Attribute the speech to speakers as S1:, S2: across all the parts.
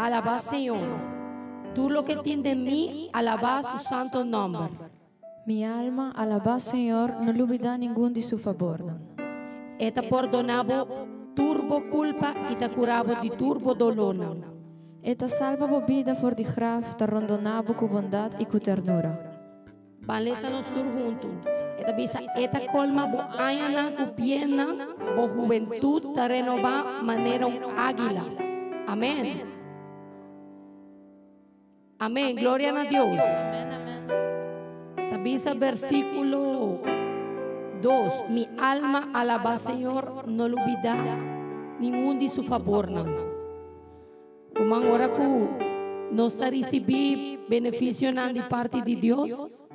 S1: alabá Señor. Tú lo que tienes de mí, alabá su santo nombre.
S2: Mi alma alaba Señor, no le olvida ningún de su favor.
S1: Eta perdonabo turbo culpa y te curabo de turbo dolor.
S2: Eta salvabo vida for di graf, te rondonabo con bondad y con ternura.
S1: Valesa nos tur juntos. Eta bisa eta colma bo ayana cupiena bo juventud te renova manera un águila. Amén. Amén. Gloria a Dios. Tabisa versículo 2. Mi alma alaba Señor, no lo olvida ningún de su favor. Como ahora que no está recibiendo beneficio de parte de Dios,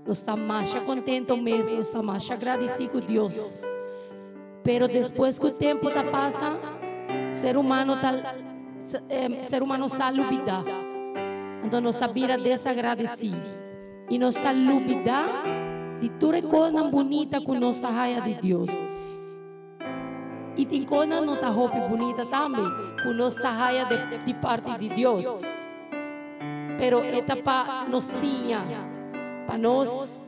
S1: no está más contento mesmo, está más agradecido con Dios. Pero después que el tiempo pasa, ser humano sabe olvidar. Então nós sabira desagradecido e nós sabe olvidar de toda coisa bonita que nós raia de Deus. E tem coisa não tá roupa bonita também que nós raia de parte de Deus. Pero eta para nós sinha, para nós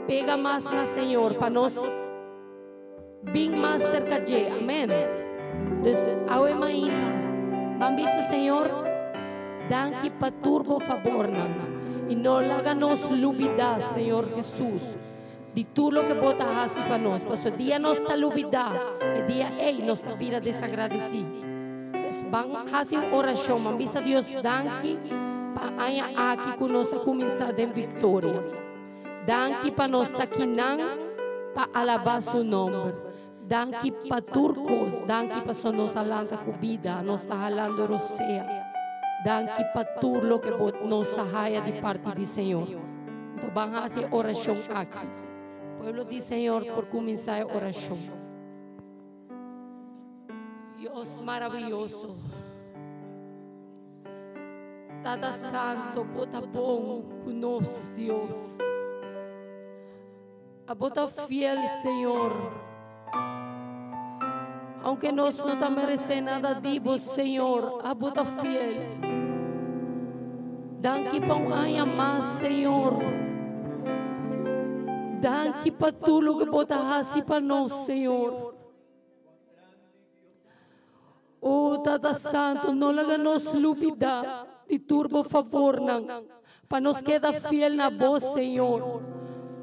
S1: pega mais na Senhor, para nós vir mais cerca de Ele. Amém. Então, ao ainda, vamos ver Senhor. Danke pa turbo favor e não laga-nos lubida, Senhor Jesus, de tudo lo que bota hace para nós. Mas o dia nós está lubida, o dia nós está vira desagradecido. Vamos fazer oração, mas a Deus danke pa aia aqui que nós começar em vitória. Danke pa nós estar aqui pa alabar seu nome. Danke pa turcos, danke pa só nós alanta comida, nós está halando rosea. Danke para tudo lo que nos traja de parte do Senhor. Então vamos fazer oração aqui. Pueblo do Senhor, por começar a oração. Deus maravilhoso. Tata Santo, bota bom conosco, Deus. A bota fiel, Senhor. Aunque nós não estamos merecendo nada de vos, Senhor, a bota fiel. Danke pa un año más, Señor. Danke pa tudo que bota hasi pa nós, Senhor. Oh, Tata Santo, não laga nos lupida de turbo favor, para nos queda fiel na voz, Senhor.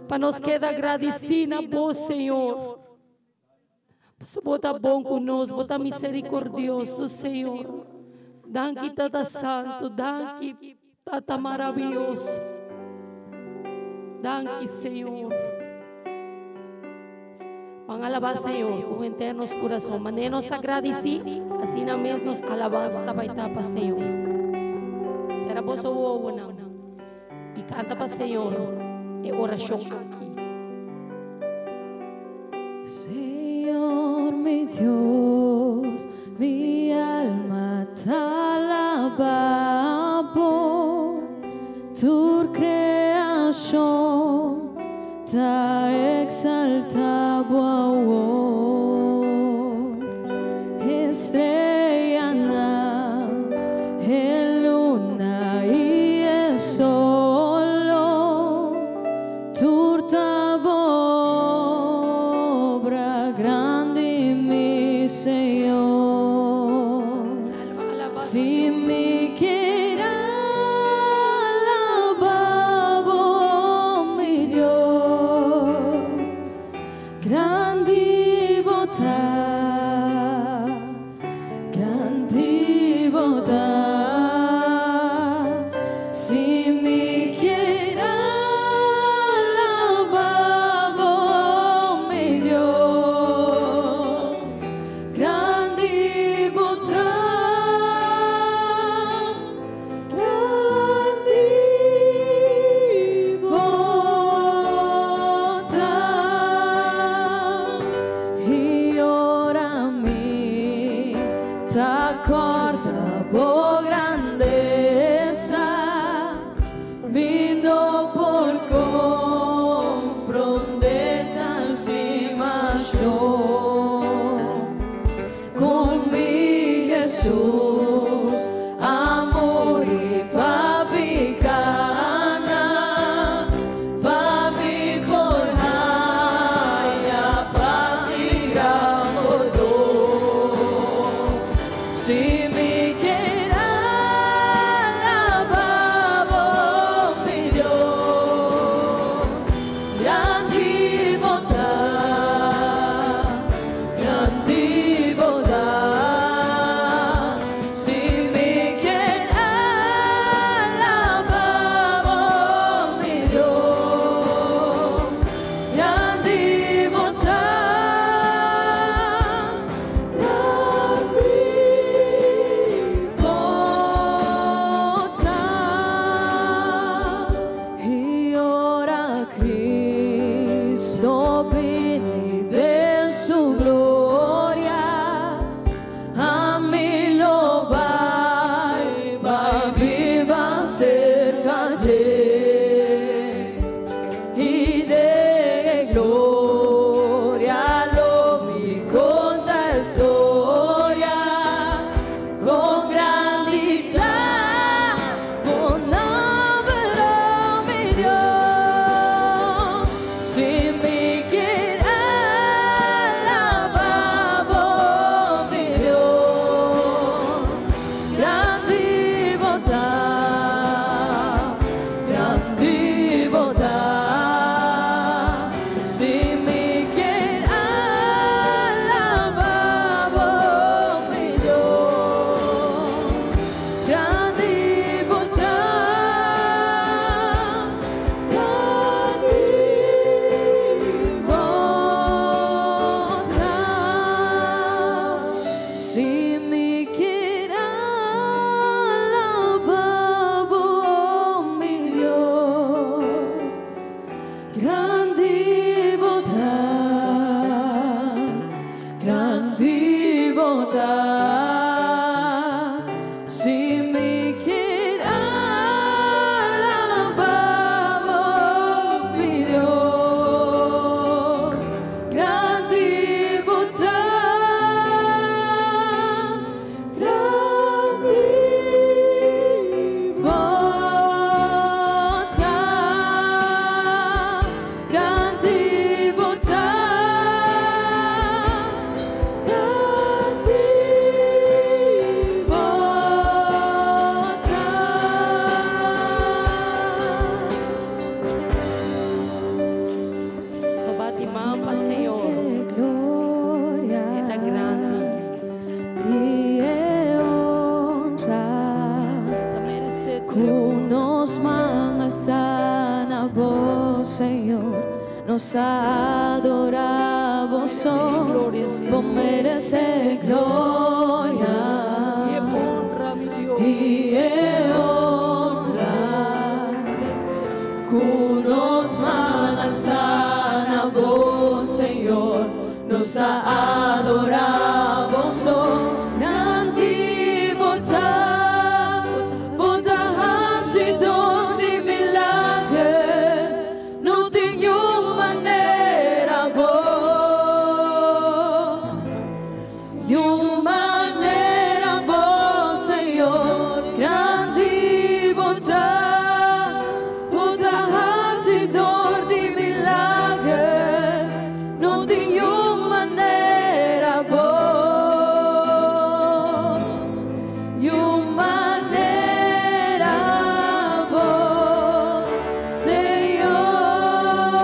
S1: Para nos queda agradecido na voz, Senhor. Bota bom conosco, bota misericordioso, Senhor. Danke, Tata Santo, danke, Tata maravilhoso. Danke, Senhor. Vamos alabar, Senhor, com internos coração. Maneira nos agradecer, assim na mesma nos alabança vai estar para Senhor. Será você ou não? E canta para Senhor, é oração aqui.
S2: Señor, mi Dios, mi alma te alaba por tu creación, te exalta, estrella, el luna y el sol, tu obra grande, mi Señor. Si me quiera alabado, mi Dios, grande bondad, grande bondad. Si me quiera alabado, mi Dios, grande bondad. vine de su gloria, a mí lo va viva cerca y de gloria lo mi conta historia con grandeza, con nombre mi Dios, si me quiere alabar mi Dios, grande bondad, si me quiere alabar mi Dios, grande bondad, si me quiere alabar mi Dios, grande bondad, si me quiere alabar mi Dios, grande bondad, grande
S1: Só bate mamba, Senhor.
S2: gloria
S1: Está grande.
S2: y honra.
S1: Está merecendo.
S2: Kunos man alzan a vos, Señor, nos adoramos,
S1: Gloria, Señor.
S2: vos mereces gloria
S1: E honra, meu Deus.
S2: y honra. Kunos man alzan a vos, Señor, nos adoramos, grande bondad, hacedor de milagre, no tenho maneira boa, e maneira boa, Senhor, grande bondad, hacedor de milagre, no tenho maneira boa, e maneira boa,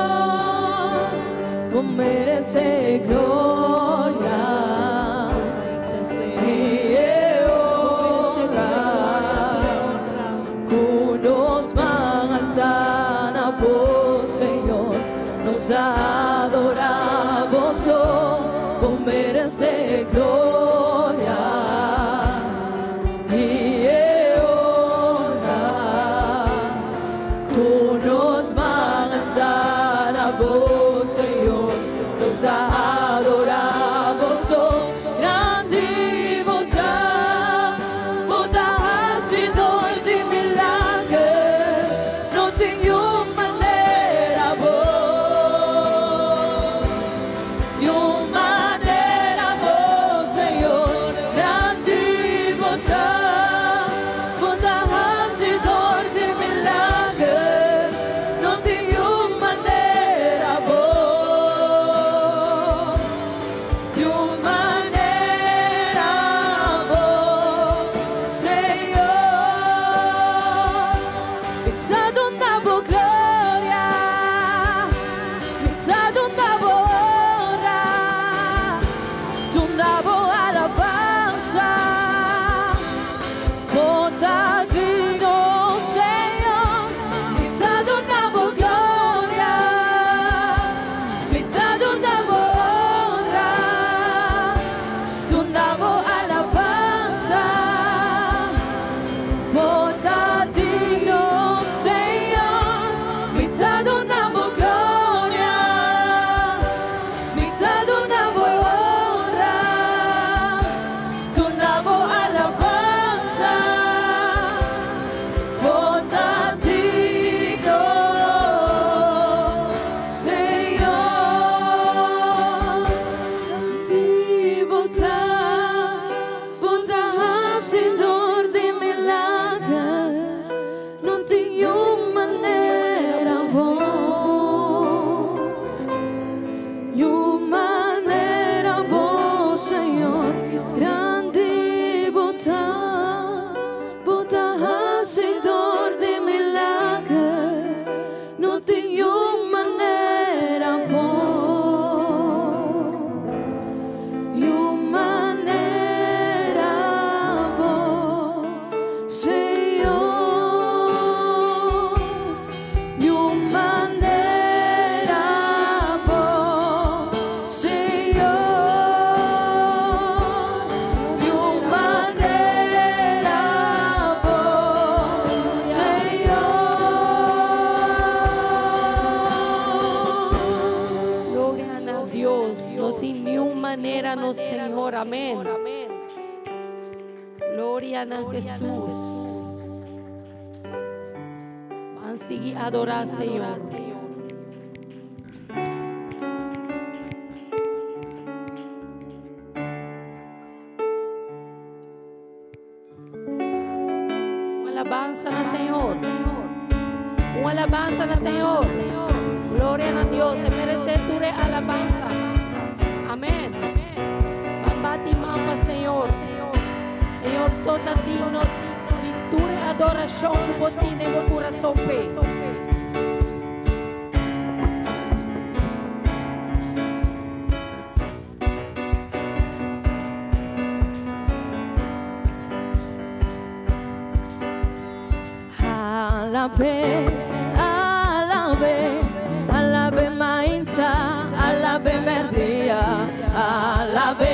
S2: Senhor, por merecer glória e honra, cunos mãos na voz, Senhor, nos adoramos, por merecer glória e honra, cunos mãos na voz, Senhor, nos adoramos, grande bondad, hacedor de milagre, não tenho maneira boa, e maneira boa,
S1: Dios, no de nenhuma maneira no Senhor, amém. Glória a Jesus. Vamos seguir a adorar, Senhor. Uma alabança no Senhor. Uma alabança no Senhor. Glória a Deus. Se merece tua alabança. Amém. Vamos bater mão para o Senhor. Senhor, só está digno de tua adoração que você tem no meu coração.
S2: Alabe mainta, alabe merdia, alabe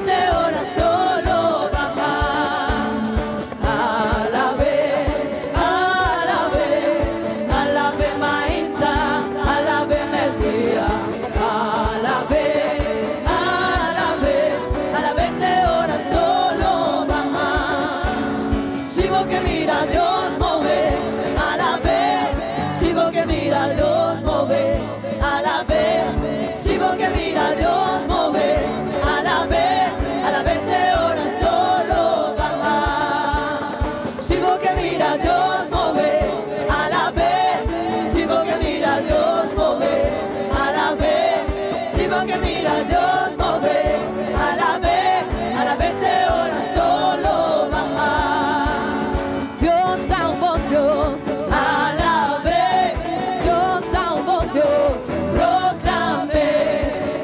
S2: te ora solo baja, alabe mainta, alabe merdia, alabe te ora solo baja. Si vos que mira a Dios mover, si vos que mira a Dios mover, si vos que mira a Dios mover, te ora solo baja. Si vos que mira a Dios mover, si vos que mira a Dios mover, si vos que mira a Dios mover, te ora solo baja. Dios a un buen Dios, Dios a un buen Dios, proclame.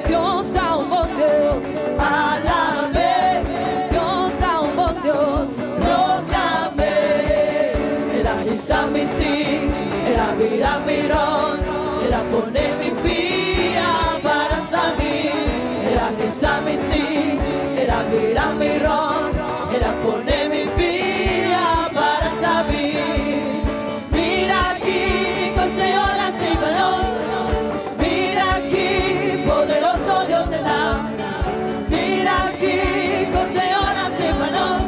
S2: Dios a un buen Dios, Dios a un buen Dios, proclame. Era Isami sí, era Vira Mirón, era pone mi pía para salir. Era Isami sí, era Vira Mirón, era pone mi pía para salir. Mira aquí, con Señor así manos. Mira aquí, poderoso Dios está. Mira aquí, con Señor así manos.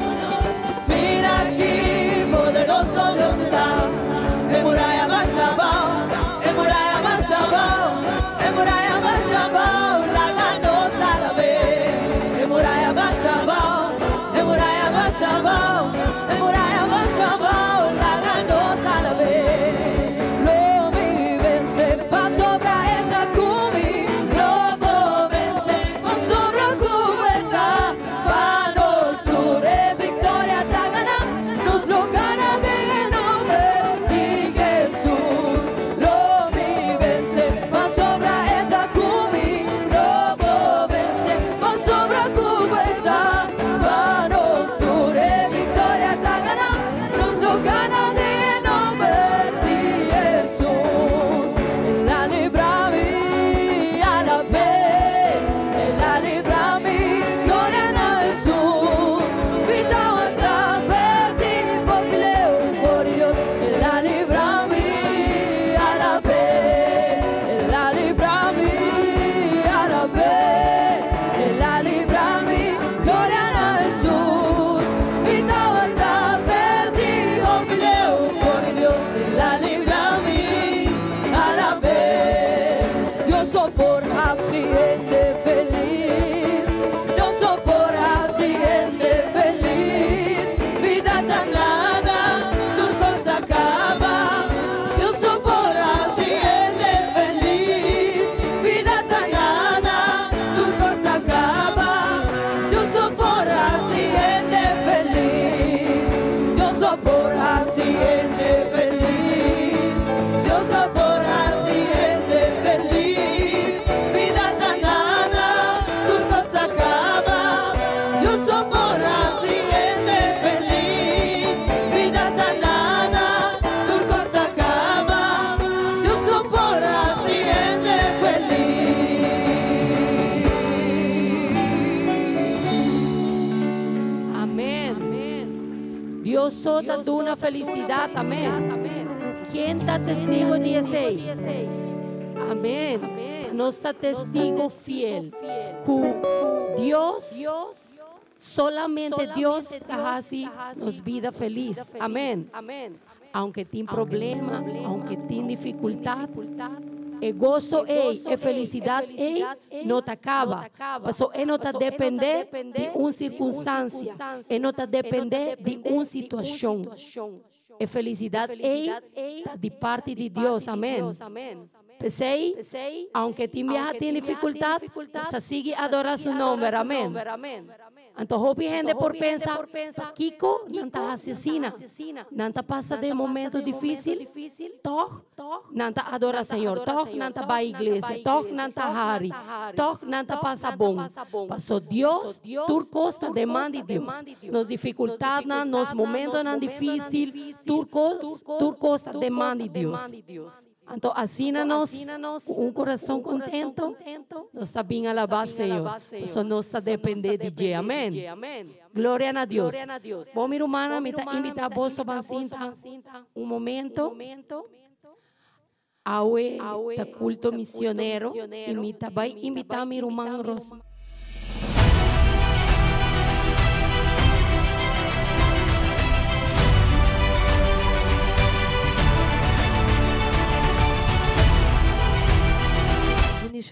S2: Mira aquí, poderoso Dios está. Emuraya Mashabao, Emuraya Mashabao, Emuraya Mashabao, la ganosa la ve. Emuraya Mashabao, Emuraya Mashabao, Emuraya Mashabao, la ganosa la ve. Lo mi vence, pa sobra esta cumi. Lo vence, pa sobra cubeta. Pa nos dure victoria ta gana, nos lo gana de nombre de Jesús. Lo mi vence, pa sobra esta cumi. Lo vence, pa sobra cubeta. Pa nos dure victoria ta gana, nos lo gana de nombre de Jesús. En la libra mi a la vez, en la libra mi gloria a Jesús. Vita anta perdi popileo por Dios. En la libra mi a la vez, en la libra mi a la vez, en la libra mi gloria a Jesús. Vita anta perdi popileo por Dios. En la libra mi a la vez. Dios por accidente feliz, Dios por accidente feliz. Vida tan nada, turco se acaba. Dios por accidente feliz, vida tan nada, turco se acaba. Dios por accidente feliz, Dios por accidente feliz, Dios por accidente feliz. Vida tan nada, turco se acaba. Dios por accidente feliz, vida tan nada, turco se acaba. Dios por accidente feliz.
S1: Amém. Dios só está dando una felicidad. Amén. ¿Quién está testigo de ese? Amén. Amén. Nuestro testigo fiel. Que Dios, solamente Dios hace nos vida feliz. Amén. Aunque tiene problema, aunque tiene dificultad, el gozo y felicidad no te acaba. Eso no te depende de una circunstancia, no te depende de una situación. La felicidad de parte de Dios. Amén. Pensei, aunque tiene dificultad, se sigue adorar su nombre. Amén. Entonces, hoy gente por pensar, Kiko, nanta asesina, nanta pasa de momentos difíciles, toch, nanta adora al Señor, toch, nanta va a iglesia, toch, nanta hari, toch, nanta pasa bom. Pasó Dios, tur costa demanda de Dios. Nos dificultades, nos momentos difíciles, tur costa demanda de Dios. Entonces, así con un corazón contento, nos está bien alabar Señor. Eso no está depende de Dios. Amén. Gloria a Dios. Vos, mi hermana, me invita a vos a un momento. Awe, culto misionero. Y me va a invitar a mi hermano Rosa.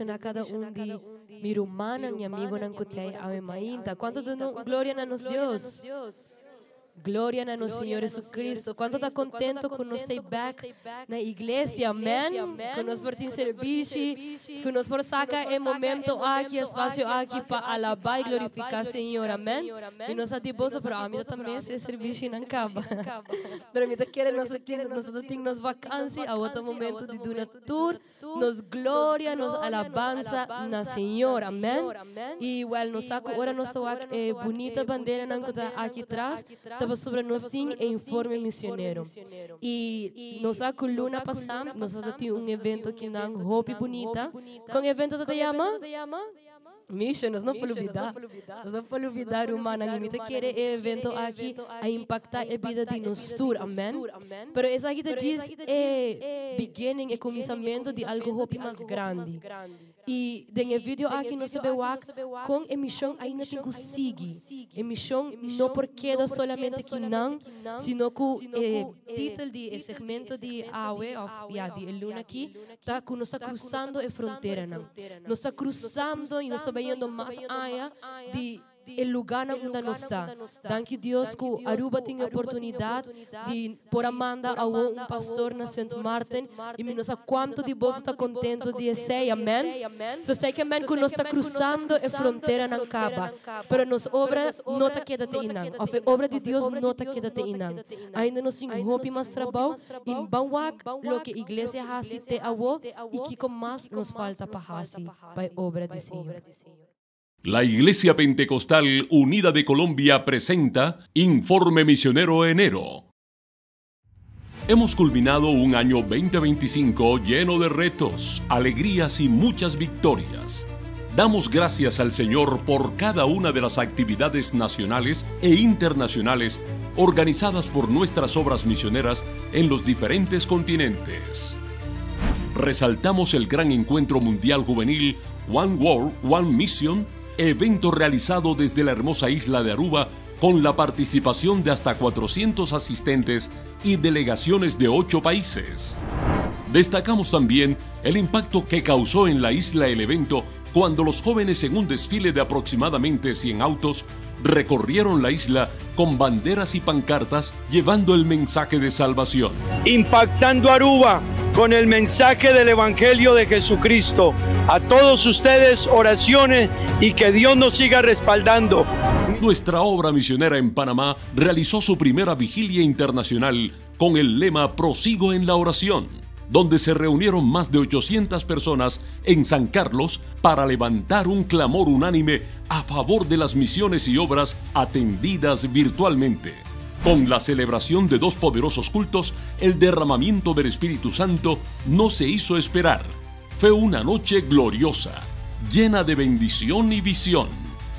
S3: A cada de mi hermana y amigo nan kutay ame mainta. ¿Cuánto dando gloria a nos Dios? Gloria a nuestro Señor Jesucristo. ¿Cuánto está contento con nos stay back na iglesia? Amén. Con nos por servicio, con nos por sacar el momento aquí, espacio aquí para alabar y glorificar al Señor. Amén. Y nos atiboso, pero a mí también ese servicio no acaba. Pero a mí quiere nos vacancia a otro momento de una tour, nos gloria, nos alabanza na Señor. Amén. Y igual nos saco ahora nuestra bonita bandera aquí atrás. Estava sobre nós sim informe missionário. E nós a coluna passamos, nós temos evento aqui na Hope Bonita. Com o evento da Yama? Mission, nós não podemos olvidar. Nós não podemos olvidar o humano. A gente quer evento aqui a impactar a vida de nós todos. Amém? Pero essa aqui diz beginning, começamento de algo hope mais grande. E no vídeo aqui nós vemos com a missão ainda tem que seguir. A missão não porque solamente aqui não, sino que o título de segmento de AWE, de Luna aqui, está que nós está cruzando a fronteira. Nós está cruzando e nós está vendo mais allá de el lugar onde nós está. Danke Deus que Aruba tem a oportunidade de por Amanda a um pastor na St. Martin e nós a quanto de vós está contente de ser, amém? So sei que amém que nós está cruzando a fronteira não acaba, pero nos obra não está quedando inang, a obra de Deus não está quedando inang. Ainda nós temos hope mais trabalho em banwak lo que a igreja hasi te awo e que com mais nos falta para hasi para a obra do Senhor.
S4: La Iglesia Pentecostal Unida de Colombia presenta Informe Misionero Enero. Hemos culminado un año 2025 lleno de retos, alegrías y muchas victorias. Damos gracias al Señor por cada una de las actividades nacionales e internacionales organizadas por nuestras obras misioneras en los diferentes continentes. Resaltamos el gran encuentro mundial juvenil One World, One Mission, evento realizado desde la hermosa isla de Aruba con la participación de hasta 400 asistentes y delegaciones de 8 países. Destacamos también el impacto que causó en la isla el evento cuando los jóvenes en un desfile de aproximadamente 100 autos recorrieron la isla con banderas y pancartas llevando el mensaje de salvación.
S5: Impactando Aruba con el mensaje del Evangelio de Jesucristo. A todos ustedes oraciones y que Dios nos siga respaldando.
S4: Nuestra obra misionera en Panamá realizó su primera vigilia internacional con el lema Prosigo en la oración, donde se reunieron más de 800 personas en San Carlos para levantar un clamor unánime a favor de las misiones y obras atendidas virtualmente. Con la celebración de 2 poderosos cultos, el derramamiento del Espíritu Santo no se hizo esperar. Fue una noche gloriosa, llena de bendición y visión.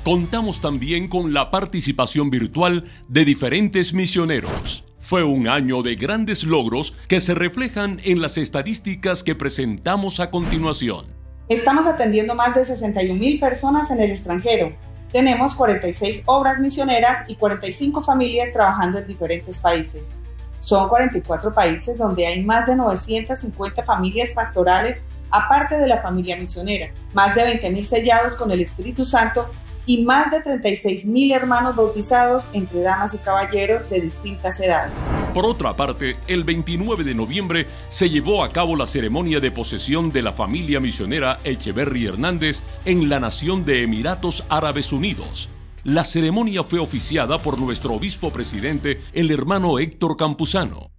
S4: Contamos también con la participación virtual de diferentes misioneros. Fue un año de grandes logros que se reflejan en las estadísticas que presentamos a continuación.
S6: Estamos atendiendo más de 61,000 personas en el extranjero. Tenemos 46 obras misioneras y 45 familias trabajando en diferentes países. Son 44 países donde hay más de 950 familias pastorales, aparte de la familia misionera, más de 20,000 sellados con el Espíritu Santo y más de 36,000 hermanos bautizados entre damas y caballeros de distintas edades.
S4: Por otra parte, el 29 de noviembre se llevó a cabo la ceremonia de posesión de la familia misionera Echeverry Hernández en la nación de Emiratos Árabes Unidos. La ceremonia fue oficiada por nuestro obispo presidente, el hermano Héctor Campuzano.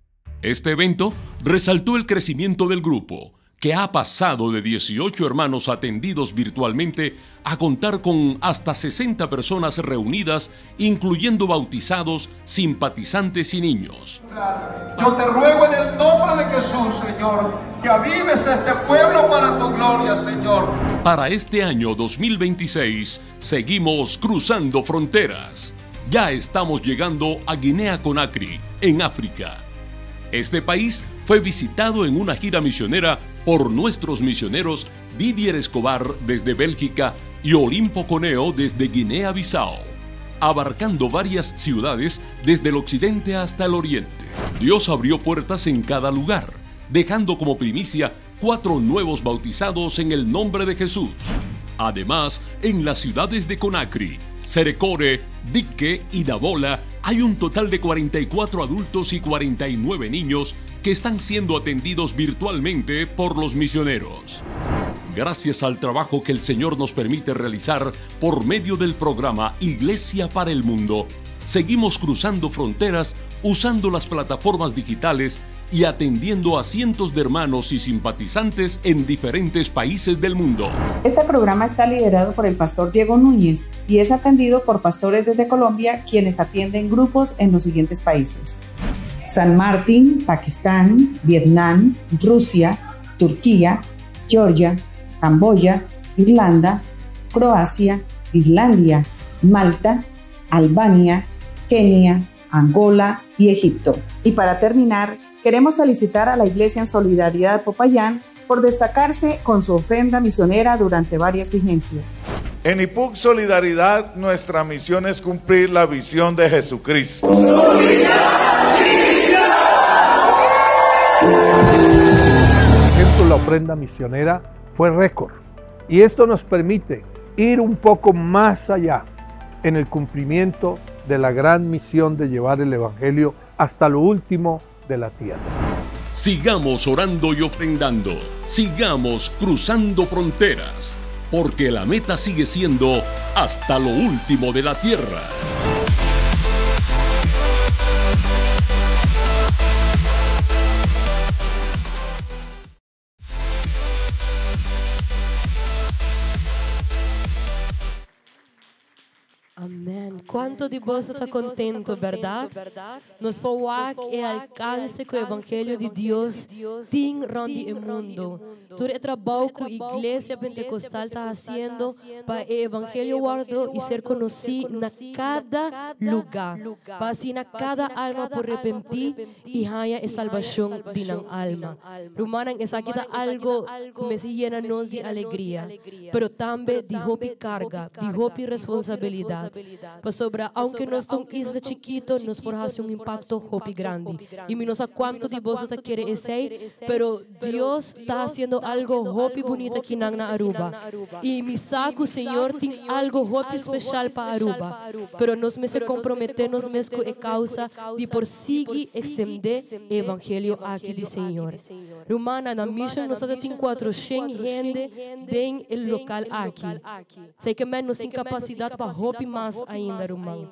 S4: Este evento resaltó el crecimiento del grupo, que ha pasado de 18 hermanos atendidos virtualmente a contar con hasta 60 personas reunidas, incluyendo bautizados, simpatizantes y niños.
S7: Yo te ruego en el nombre de Jesús, Señor, que avives este pueblo para tu gloria, Señor.
S4: Para este año 2026, seguimos cruzando fronteras. Ya estamos llegando a Guinea-Conakry, en África. Este país fue visitado en una gira misionera por nuestros misioneros Didier Escobar desde Bélgica y Olimpo Coneo desde Guinea-Bissau, abarcando varias ciudades desde el occidente hasta el oriente. Dios abrió puertas en cada lugar, dejando como primicia 4 nuevos bautizados en el nombre de Jesús. Además, en las ciudades de Conakry, Serekore, Dikke y Dabola hay un total de 44 adultos y 49 niños que están siendo atendidos virtualmente por los misioneros. Gracias al trabajo que el Señor nos permite realizar por medio del programa Iglesia para el Mundo, seguimos cruzando fronteras usando las plataformas digitales y atendiendo a cientos de hermanos y simpatizantes en diferentes países del mundo.
S6: Este programa está liderado por el pastor Diego Núñez y es atendido por pastores desde Colombia, quienes atienden grupos en los siguientes países: San Martín, Pakistán, Vietnam, Rusia, Turquía, Georgia, Camboya, Irlanda, Croacia, Islandia, Malta, Albania, Kenia, Angola y Egipto. Y para terminar, queremos felicitar a la Iglesia en Solidaridad Popayán por destacarse con su ofrenda misionera durante varias vigencias.
S8: En IPUC Solidaridad, nuestra misión es cumplir la visión de Jesucristo.
S9: La ofrenda misionera fue récord y esto nos permite ir un poco más allá en el cumplimiento de la gran misión de llevar el Evangelio hasta lo último de la tierra.
S4: Sigamos orando y ofrendando, sigamos cruzando fronteras, porque la meta sigue siendo hasta lo último de la tierra.
S3: Amén. ¿Cuánto de vos está contento, verdad? Nos podemos alcance con el Evangelio de Dios tin rondi el mundo. Todo el trabajo que la Iglesia Pentecostal está haciendo para el Evangelio guardo y ser conocido en cada lugar. Para así en cada alma por arrepentir y haya salvación de la alma. Romana, esa quita algo que me llena-nos de alegría, pero también de hopi carga, de hopi responsabilidad. Pues sobre, aunque nuestra isla chiquito, nos puede hacer un impacto hopi grande. Y no sé cuánto de vosotros quiere ese, pero Dios está haciendo algo hopi bonito aquí en Aruba. Y mi saco, Señor, tiene algo hopi especial para Aruba. Pero nos me se comprometemos con la causa de por seguir extender el Evangelio aquí de Señor. Romana, na misión nós temos 400 gente dentro do local aqui. Sei que menos incapacidade para roubar mais ainda, Romana.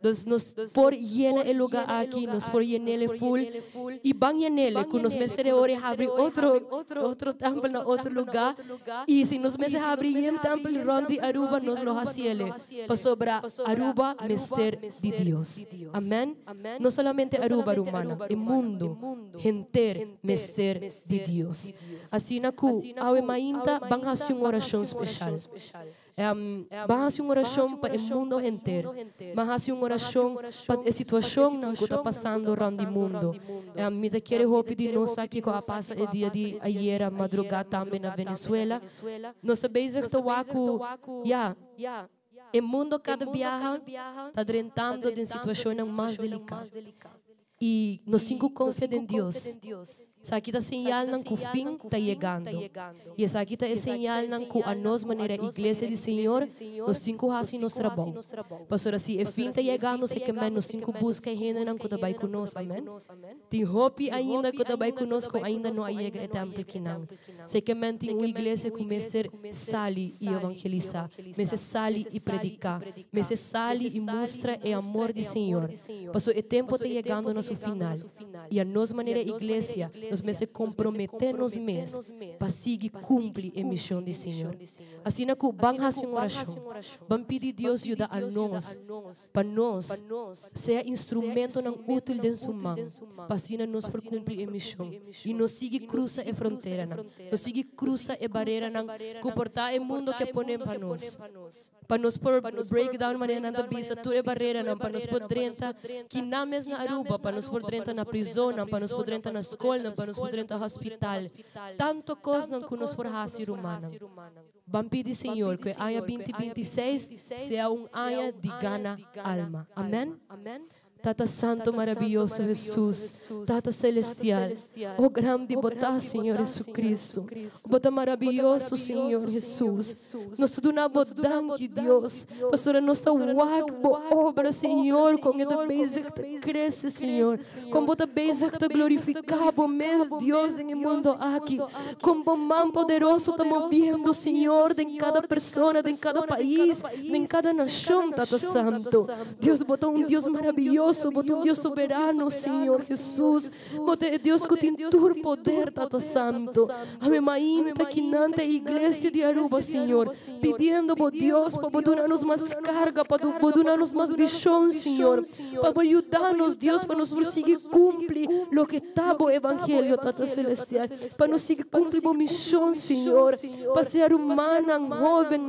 S3: Nós por llenar o lugar aqui, nós por llenar ele full e van llenar que nós merecemos abrir outro templo na outro lugar. E se nós merecemos abrir um templo onde Aruba nós lo hacemos para sobre Aruba mister de Deus. Amém. Não somente Aruba, Romana, o mundo inteiro mister de Deus. Assim na cu, ao mainta, vamos fazer uma oração especial. Vamos fazer uma oração para o mundo inteiro. mas hace uma oração para a situação que está passando around o mundo. Me quero hope de nós aqui com a passa o dia de ayer madrugada também na Venezuela. Nós bezig te waku, o mundo cada viaja está drentando de situações mais delicadas. E nós cinco confiamos em Deus. Essa aqui está señal que o fim está chegando. E essa aqui está señal que a nós maneira igreja do Senhor, nós cinco fazemos nosso trabalho. Pastor, assim, o fim está chegando, sei que nós cinco buscamos ainda que está bem conosco, amém? Tem hope ainda que está bem conosco, ainda não chega o tempo que não. Sei que tem uma igreja que começa a sair e evangelizar, começa a sair e predicar, começa a sair e mostrar o amor do Senhor. Pastor, o tempo está chegando no nosso final. E a nós maneira igreja, nós mesmos comprometemos mesmos para seguir cumprir a missão do Senhor. Assim que vamos fazer uma oração, vamos pedir Deus ajuda a nós, para nós ser instrumento não útil de sua mão, para assim nós por cumprir a missão. E nós seguir cruzar a fronteira, nós seguir cruzar a barreira, comportar o mundo que põe para nós. Para nós por breakdown maneira na bisa toda a barreira, para nós por drenta que na mesma Aruba, para nós por drenta na prisão, para nós por drenta na escola, para nós por drenta no hospital. Tanto coisa que nós por fazer humana. Vamos pedir, Senhor, que a 2026 seja ano de gana alma. Amém? Tata Santo maravilhoso Jesus, Tata Celestial, oh grande botar Senhor Jesus Cristo, bota maravilhoso Senhor Jesus, nós donamos danke Deus, pastora nossa obra Senhor, com esta base que cresce Senhor, com bota base que glorificar o mês Deus em mundo aqui, com o mão poderoso está movendo Senhor, em cada pessoa, em cada país, em cada nação, Tata Santo, Deus botou Deus maravilhoso, botou um Deus soberano, Senhor Jesus. Botou Deus que tem todo poder, Tata Santo. Amém, ainda que nanta igreja de Aruba, Senhor, pedindo por Deus para botar-nos mais carga, para botar-nos mais visão, Senhor, para ajudar-nos, Deus, para nos conseguir cumprir o que está o Evangelho, Tata Celestial, para nos conseguir cumprir a missão, Senhor, para ser humana, jovem,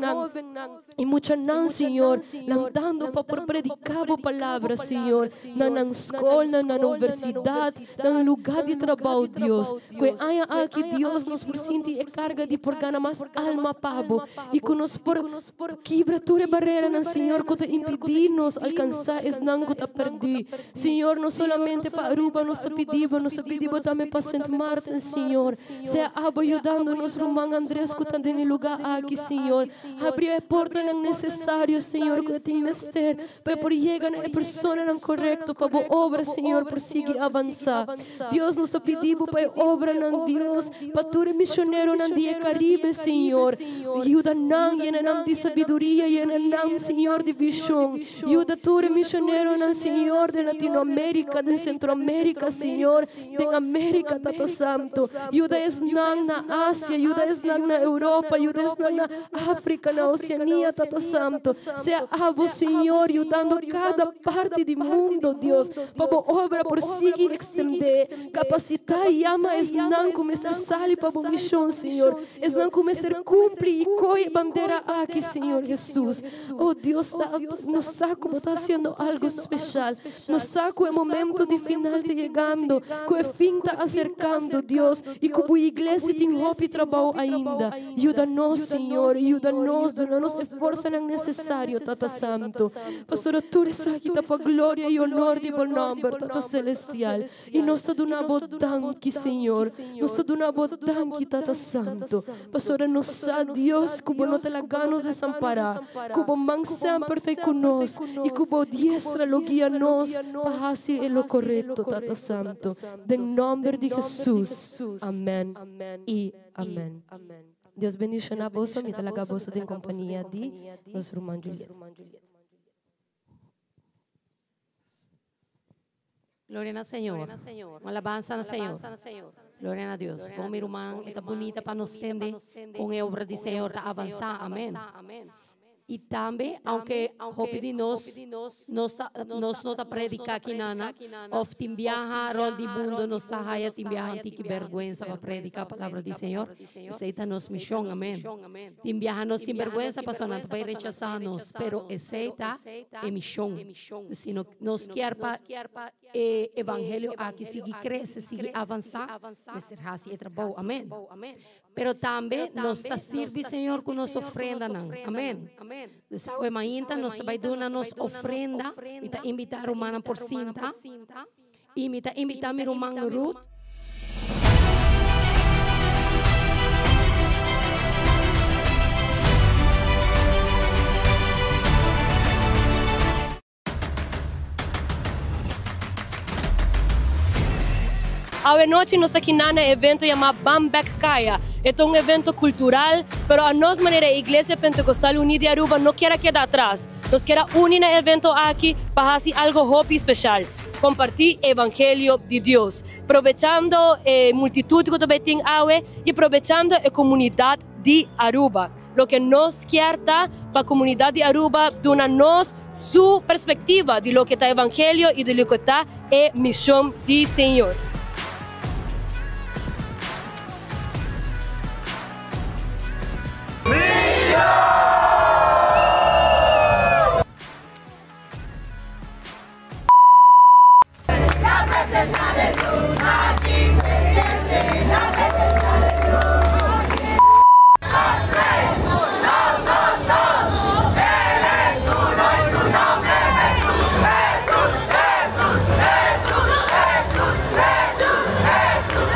S3: e muita não, Senhor, lantando para predicar a palavra, Senhor, na escola, na universidade, no lugar de trabalho, Deus. Que haya aqui, Deus, nos presente a carga de por ganhar mais alma, Pabo, e que nos por quebra toda barreira, Senhor, que te impedir-nos alcançar esse não que te perdi. Senhor, não somente para Aruba, nos pedimos também para Saint Martin, Senhor. Seja ajudando-nos, Romão Andrés, que está em lugar aqui, Senhor. Abrir a porta não necessário, Senhor, que tem mestre, para por chegar a pessoa não correto, para a obra, Senhor, por seguir avançar. Deus nos pedimos para a obra, não Deus, para todo missionário não dia Caribe, Senhor. Ajuda não, e não de sabedoria, e não, Senhor, de visão. Ajuda todo missionário não, Senhor, de Latinoamérica, de Centroamérica, Senhor, de América, Tata Santo. Ajuda es não na Ásia, ajuda es não na Europa, ajuda es não na África, na Oceania, Tata Santo. Seja avo, Senhor, ajudando cada parte do mundo, Deus, para a obra por seguir extender, capacitar e ama es não começar a sair para a missão, Senhor, es não começar a cumprir e coi bandeira aqui, Senhor Jesus. Oh Deus, nos saco está sendo algo especial, nos saco o momento de final está chegando, que o fim está acercando, Deus, e que a igreja tem roupa e trabalho ainda. Ajuda-nos, Senhor, ajuda-nos, dá-nos a força necessária, Tata Santo. Pastor, tudo isso aqui está para a glória e honor de bom nome, Tata Celestial. E nós te donamos danke, Senhor. Nós te donamos danke, Tata Santo. Pastor, nos sabe, Deus, que não te lagamos desamparar, que o mão sempre está conosco e que o diestra lo guia-nos para fazer o correto, Tata Santo. Em nome de Jesus. Amém e amém. Deus bendiga a vossa, me talaga a vossa em companhia de nosso irmão Juliette.
S1: Gloria al Señor. Una alabanza al Señor. Gloria a Dios. Como mi hermano, está bonita para nos tender con la obra del Señor, está avanzada. Amén. E também, aunque hopi nós não tá predicar aqui nana, of tim viaja ronde mundo nos tá raia tim viaja que vergonha para predicar a palavra do Senhor. Aceita nos missão, amém. Tim viaja nos sem vergonha para sonar para rechazar nos, pero aceita a missão. Se nos quer para evangelho aqui seguir crescer, seguir avançar, ser assim é trabalho, amém. Pero também nos está servir Senhor com nossa ofrenda, não, amém. Sabe, mainta nos vai dar nos ofrenda, e tá invitar a humana por cinta, e me tá invitar a humana Ruth.
S3: Hoy noche nos aquí en un evento llamado Bambek Kaya. Esto es un evento cultural, pero a nos manera Iglesia Pentecostal Unida de Aruba no quiere quedar atrás. Nos quiere unir el evento aquí para hacer algo hopi especial. Compartir el Evangelio de Dios. Aprovechando multitud que también tiene ahora y aprovechando la comunidad de Aruba. Lo que nos quiere para la comunidad de Aruba, donarnos su perspectiva de lo que está el Evangelio y de lo que está la misión del Señor.
S2: La presencia de Dios aquí se siente, la presencia de Dios. Andrés, Él es uno y su nombre Jesús, Jesús, Jesús, Jesús, Jesús, Jesús, Jesús.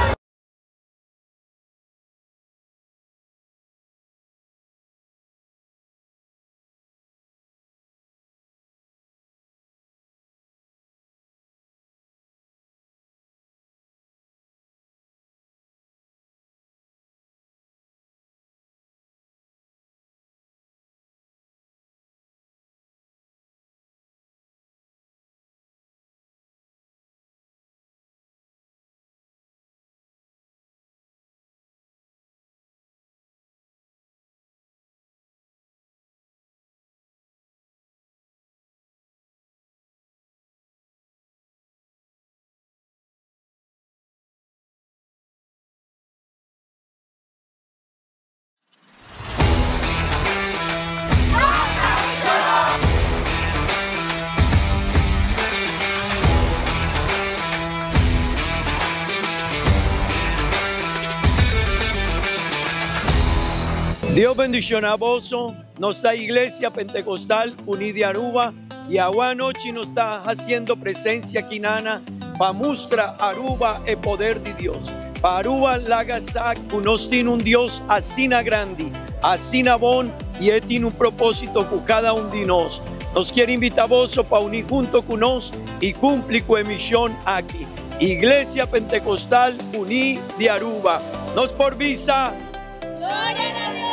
S5: Dios bendiciones a vos, nuestra Iglesia Pentecostal Unida de Aruba, y ahora noche nos está haciendo presencia aquí nana para mostrar Aruba el poder de Dios. Para Aruba Lagasac, nos tiene un Dios así grande, así bon, y Él tiene un propósito con cada uno de nosotros. Nos quiere invitar a vos para unir junto con nosotros y cumplir con misión aquí. Iglesia Pentecostal Unida de Aruba. Nos por visa.
S2: Gloria a Dios.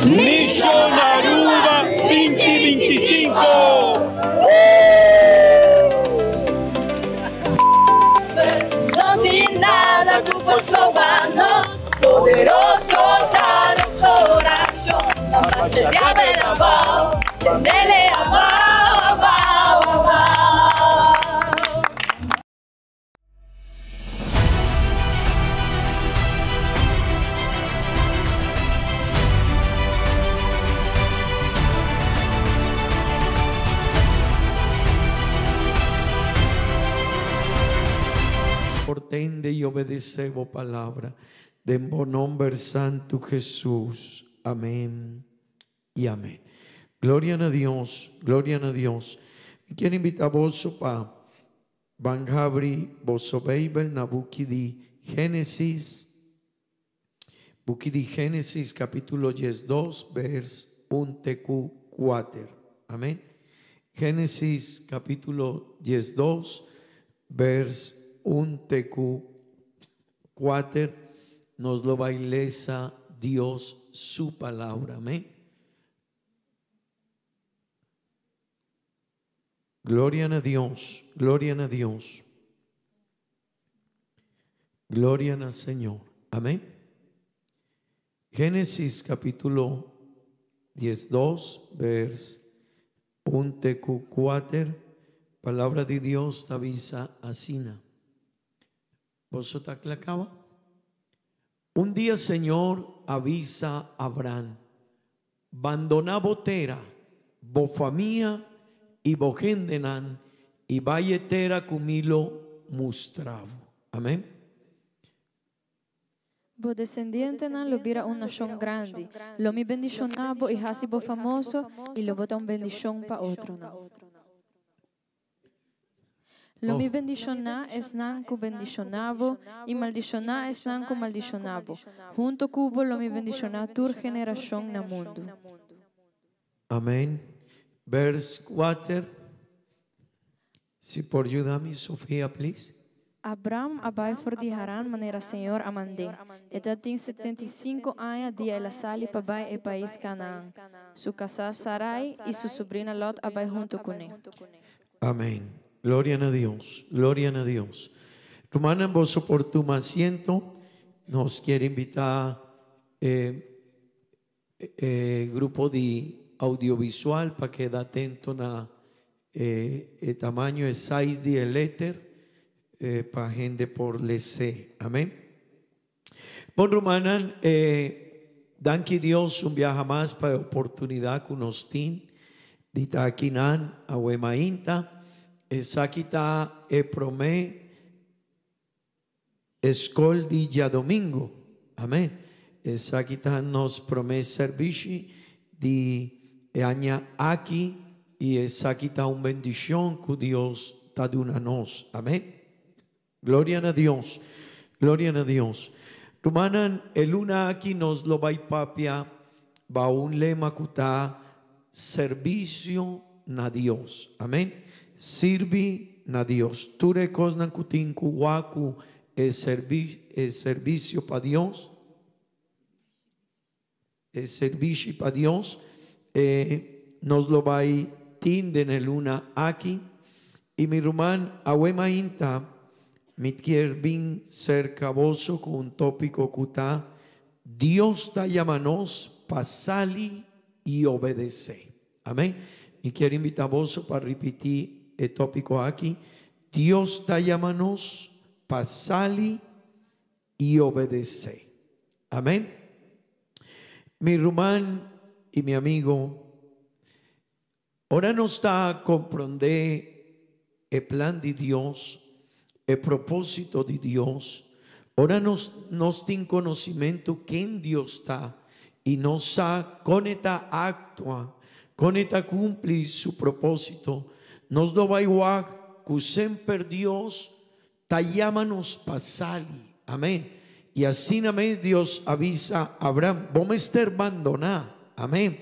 S5: Mission Aruba 2025.
S2: No tiene nada tú por sobarnos, poderoso está nuestra oración. La paz de haber amado, tenerle amado, amado, amado.
S5: Portende y obedecemos palabra de nombre santo Jesús. Amén y amén. Gloria a Dios, gloria a Dios. Quiero invitar a vos para Van Gabri, vos Bible, Nabuki di Génesis Buki di Génesis capítulo 12 vers 1-4. Amén. Génesis capítulo 12 vers 1-4 nos lo baileza Dios su palabra. Amén. Gloria a Dios, gloria a Dios. Gloria al Señor. Amén. Génesis capítulo 12 vers 1-4. Palabra de Dios avisa asina. ¿Vos te aclacaba? Un día Señor avisa a Abraham, abandoná botera, bofamía y bogendenan y valletera cumilo mustravo. Amén.
S10: Bo descendiente nan lo bira una nación grande, lo mi bendicionabo y hasibo famoso y lo bota un bendición pa otro na. Lo mi bendicioná es nan ku bendicionabo y maldicioná es nan ku maldicionabo. Junto cubo lo mi bendicioná tur generación na mundo.
S5: Amén. Verse 4. Si por ayudarme, Sofía, please.
S10: Abraham abai for di Haran manera Senhor amande. Eta tem 75 anos dia ela sali para bai e país Canaã. Su casa Sarai y su sobrina Lot abai junto con él.
S5: Amén. Gloria a Dios. Gloria a Dios. Hermana, vos por tu asiento nos quiere invitar grupo de audiovisual para que da atento na el tamaño de 6 de letter. Para gente por lese. Amén. Bon Romanan, danke Dios un viaje más para oportunidad con Ostin, dita akinan a Wemainta, esakita promé escol di ya domingo. Amén. Esakita nos promé servici di aña aquí y esakita un bendición que Dios ta duna nos. Amén. Gloria a Dios, gloria a Dios. Rumanan, el luna aquí nos lo va y papia, va un lema cuta, servicio na Dios. Amén. Sirvi na Dios. Tú recosnan cutin cuacu el servicio para Dios. El servicio para Dios. Nos lo va y tinden el luna aquí. Y mi rumán, ahuema inta. Mitquier bin cerca voso con un tópico cutá. Dios ta llamanos pasali y obedece. Amén. Y quiero invitar voso para repetir el tópico aquí. Dios ta llamanos pasali y obedece. Amén. Mi rumán y mi amigo, ahora nos está a comprender el plan de Dios. El propósito de Dios. Ahora nos tiene conocimiento quién Dios está y nos ha con esta actua, con esta cumple su propósito. Nos do va igual que siempre Dios ta llámanos pasali. Amén. Y así amén Dios avisa a Abraham, vos me estar abandonar. Amén.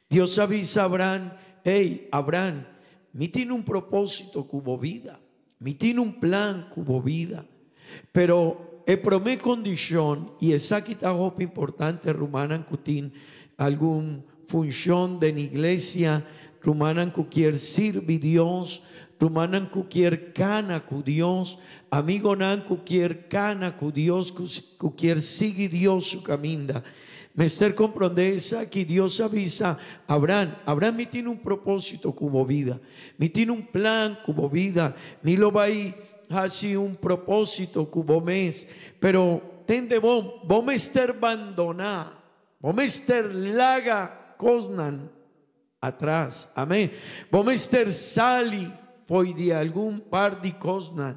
S5: Dios avisa a Abraham, hey Abraham, me tiene un propósito cubo vida. Me tiene un plan cubo vida, pero promé condición y esa quita hope importante rumanan cutin algún función de la iglesia rumanan que quiere servir Dios, rumanan que quiere cana cu Dios, amigo nan que quiere cana cu Dios, que quiere seguir Dios su camino. Me está comprender esa que Dios avisa a Abraham. Abraham me tiene un propósito cubo vida. Me tiene un plan cubo vida. Me lo va a ir así un propósito cubo mes. Pero tende vos me estar abandonar. Vos me estar laga cosnan atrás. Amén. Vos me estar sali foi de algún par de cosas.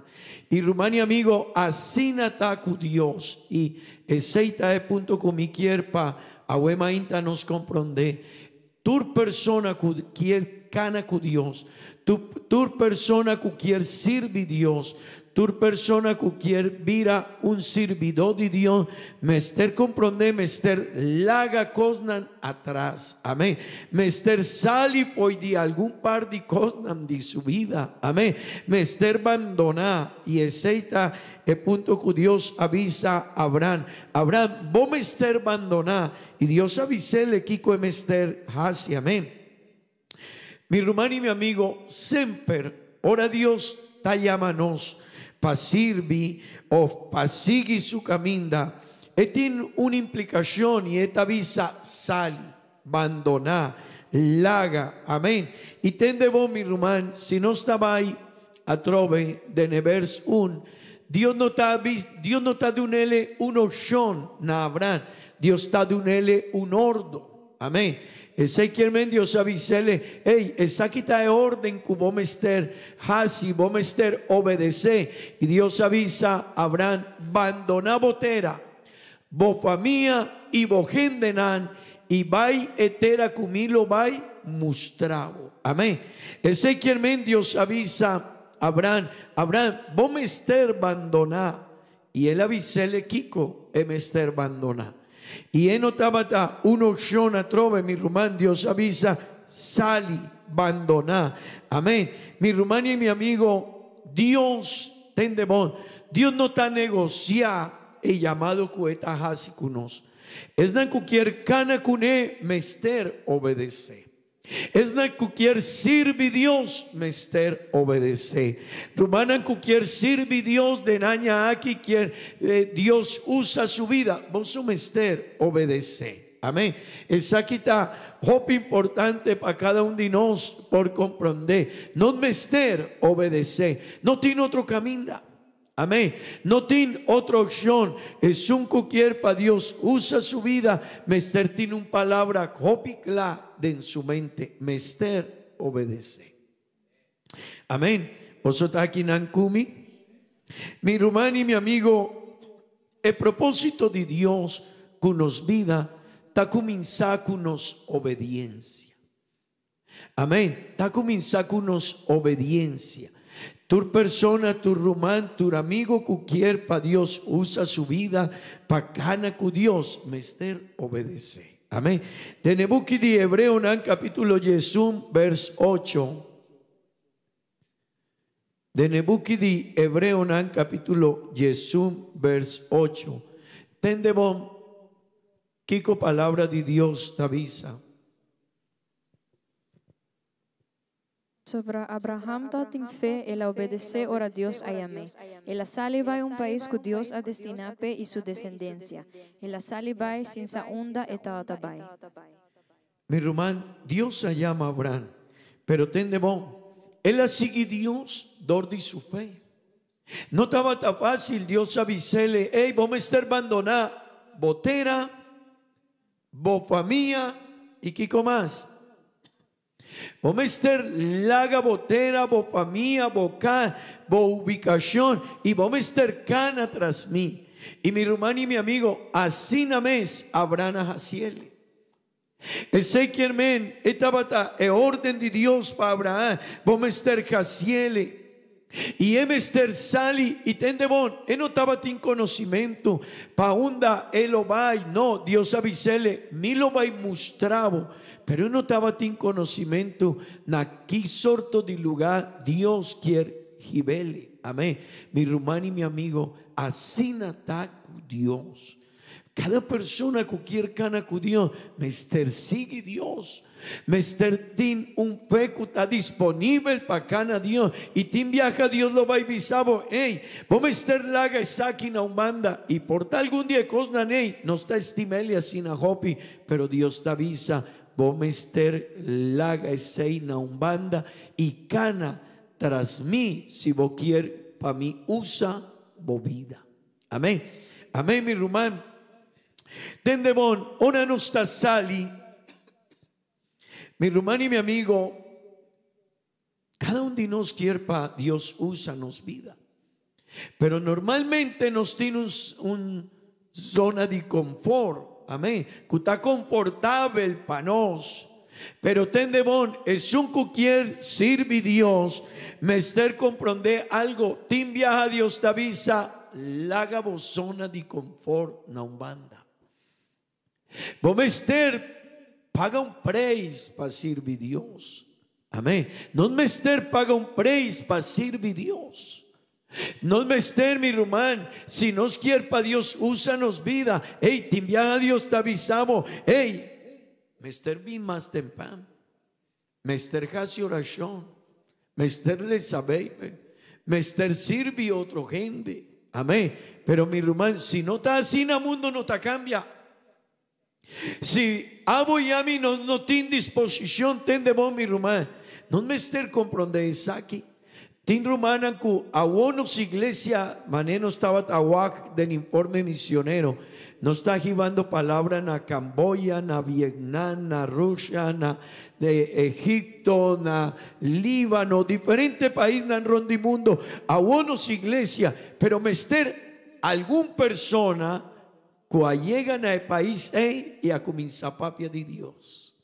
S5: Y Rumania amigo, así nataku Dios. Y ese punto con mi quierpa, a inta nos comprende. Tu persona quiere cana con Dios, tu persona que quiere servir Dios, tu persona que quiere vira un servidor de Dios, mester comprende, mester laga cosas atrás, amén, mester sali poi de algún par de cosas de su vida, amén, mester abandonar, y aceita el punto que Dios avisa a Abraham, vos mester abandonar, y Dios avisele Kiko mester hacia, amén. Mi hermano y mi amigo, siempre, ora Dios ta llamanos para servir o para seguir su caminda. Tiene una implicación y esta visa sali, abandonar, laga, amén. Y tende vos, mi hermano, si no estaba ahí, a trove de vers 1, Dios no está de un L un opción na Abraham, Dios está de un L un ordo, amén. Ese quiere Dios avisele, hey, esa quita de orden que vos mester hasi, vos mester obedece. Y Dios avisa a Abraham, abandona botera, vos familia y vos gendenan, y vai etera cumilo vai mostravo. Amén. Ese quiere Dios avisa a Abraham, vos mester abandona. Y él avisele Kiko, mester abandona. Y en notaba una opción a trove, mi rumán, Dios avisa, sali, abandona. Amén. Mi rumán y mi amigo, Dios, tende bon, Dios no está negociar el llamado cueta hasi kunos. Es na cualquier cana cune mester obedece. Es na cualquier sirve Dios mester obedece. Rumana cualquier sirve Dios de naña aquí quien Dios usa su vida. Vos mester obedece. Amén. Esa quita hope importante para cada uno de nosotros por comprender. No mester obedece. No tiene otro camino. Amén. No tiene otra opción. Es un cualquier para Dios usa su vida. Mester tiene una palabra copicla de en su mente. Mester obedece. Amén. Vosotros aquí Nankumi. Mi hermano y mi amigo, el propósito de Dios con nos vida está comenzando con nos obediencia. Amén. Está comenzando con nos obediencia. Tu persona, tu rumán, tu amigo que quiere para Dios usa su vida para ganar con Dios, mester obedece. Amén. De Nebuki de Hebreo, capítulo Yesum, vers 8. De Nebuki de Hebreo, capítulo Yesum, vers 8. Tendebon, Kiko palabra de Dios te avisa.
S10: Sobre Abraham tem fé, ele obedece ora Dios a Yahvé. Ele sale vai um país que Dios a destinape e sua descendência. Ele sale vai sin sa onda etata vai.
S5: Mi hermano, Dios se llama Abraham, pero tende bon, él sigue Dios, dor de su fe. No estaba tan fácil, Dios avisele, hey, vamos a estar abandonar botera, bo familia y Kiko más. Vamos a estar laga botera, bo familia, boca, bo ubicación y vamos a estar cana tras mí. Y mi hermano y mi amigo, así na mes Abraham haciele. Ese quien estaba el orden de Dios para Abraham, vamos a estar haciele. Y Esther sali y tende bon, él no estaba sin conocimiento pa onda él lo va, no, Dios avisele, mi lo va y mostravo, pero él no estaba sin conocimiento na qué sorto de lugar Dios quiere gibele. Amén. Mi hermano y mi amigo, así nata Dios. Cada persona que quiere cana con Dios, Mester sigue Dios. Mester tin un fe que está disponible para cana Dios. Y tin viaja Dios lo va a avisar. Hey, vos Mester laga esa aquí na umbanda. Y por tal algún día cosnan, hey, no está estimelia sin a hopi. Pero Dios te avisa. Vos Mester laga esa na umbanda. Y cana tras mí. Si vos quieres, para mí usa vos vida. Amén. Amén, mi hermano. Tende bon, ora no está sali. Mi hermano y mi amigo, cada uno de nos quiere para Dios usa nos vida. Pero normalmente nos tiene un zona de confort. Amén. Que está confortable para nos. Pero tendebon es un cualquier sirve Dios, mester comprende algo, tim viaja Dios te avisa, laga zona de confort na umbanda. Vos mester paga un preis para servir Dios. Amén. No mester paga un preis para servir Dios. No mester, mi hermano, si nos quiere para Dios, úsanos vida. Hey, tim viaja Dios te avisamos. Hey, mester bin más temprano, mester hace oración, mester le sabe, mester sirve otro gente, amén. Pero mi hermano, si no está así en el mundo, no te cambia. Si abo y a mí no tiene disposición, tendemos mi hermano, no mester comprende aquí. Tin rumana ku awonos iglesia maneno estaba tawak del informe misionero. Nos está llevando palabra na Camboya, na Vietnam, na Rusia, na de Egipto, na Líbano, diferentes países en rondimundo. Awonos iglesia, pero mester algún persona que llegan al país y a comenzar papia de Dios.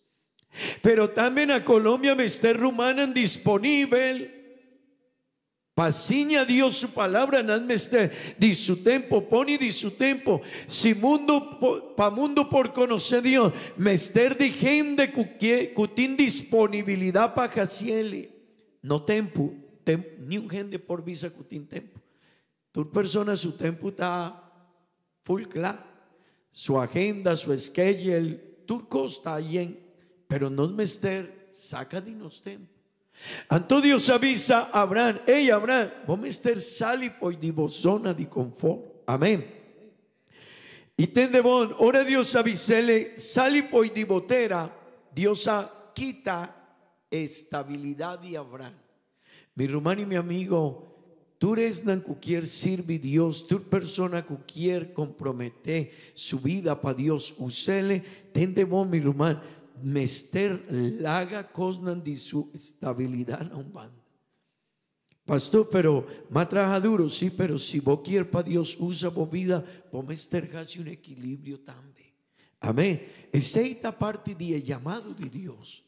S5: Pero también a Colombia mester rumana disponible. Pasiña Dios su palabra en mester di su tiempo, pone di su tiempo. Si mundo pa mundo por conocer Dios, mester di gente que tiene disponibilidad para hacerle. No tiempo, ni un gente por visa que tiene tiempo. Tu persona su tiempo está full claro. Su agenda, su schedule, turco está bien, pero no mester saca de nos tiempo. Anto Dios avisa a Abraham, hey Abraham, vos mester sali foi di zona de confort. Amén. Y tende bon, ora Dios avisele, sali foi di botera, Dios quita estabilidad de Abraham. Mi hermano y mi amigo, tú eres nan que quiere servir Dios, tú persona que quiere comprometer su vida para Dios, usele, tende bon mi hermano. Mester laga cosnan de su estabilidad en un bando. Pastor, pero más trabaja duro, sí, pero si vos quieres para Dios, usa vos vida, vos mester hace un equilibrio también. Amén. Esa es esta parte del llamado de Dios.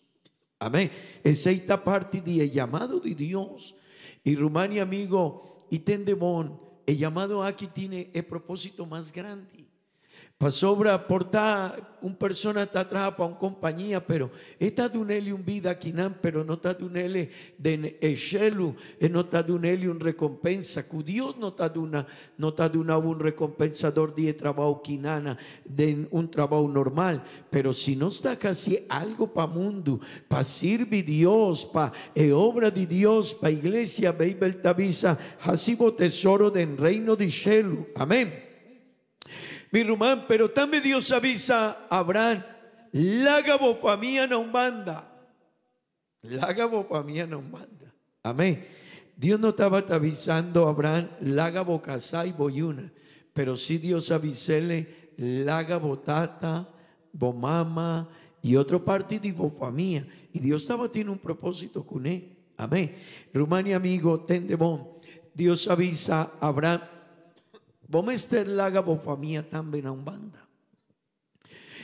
S5: Amén. Esa es esta parte del llamado de Dios. Y Rumani, amigo, y tendemón, el llamado aquí tiene el propósito más grande. Pasobra porta un persona está atrás para una compañía, pero está de un un vida aquí, pero no está de un de echelu, no está de un recompensa, que Dios no está de un recompensador de trabajo quinana, de un trabajo normal, pero si no está casi algo para mundo, para servir Dios, para obra de Dios, para iglesia, Bibel Tabisa, hasibo tesoro del reino de Shelu, amén. Mi rumán, pero también Dios avisa a Abraham, laga bopamía na umbanda. Laga bopamía na umbanda. Amén. Dios no estaba avisando a Abraham, laga bocasá y boyuna. Pero sí Dios avisele, laga botata, bomama y otra parte de bopamía. Y Dios estaba tiene un propósito con él. Amén. Rumani amigo, tendemón. Dios avisa a Abraham, vos mester laga bofamía también a un banda.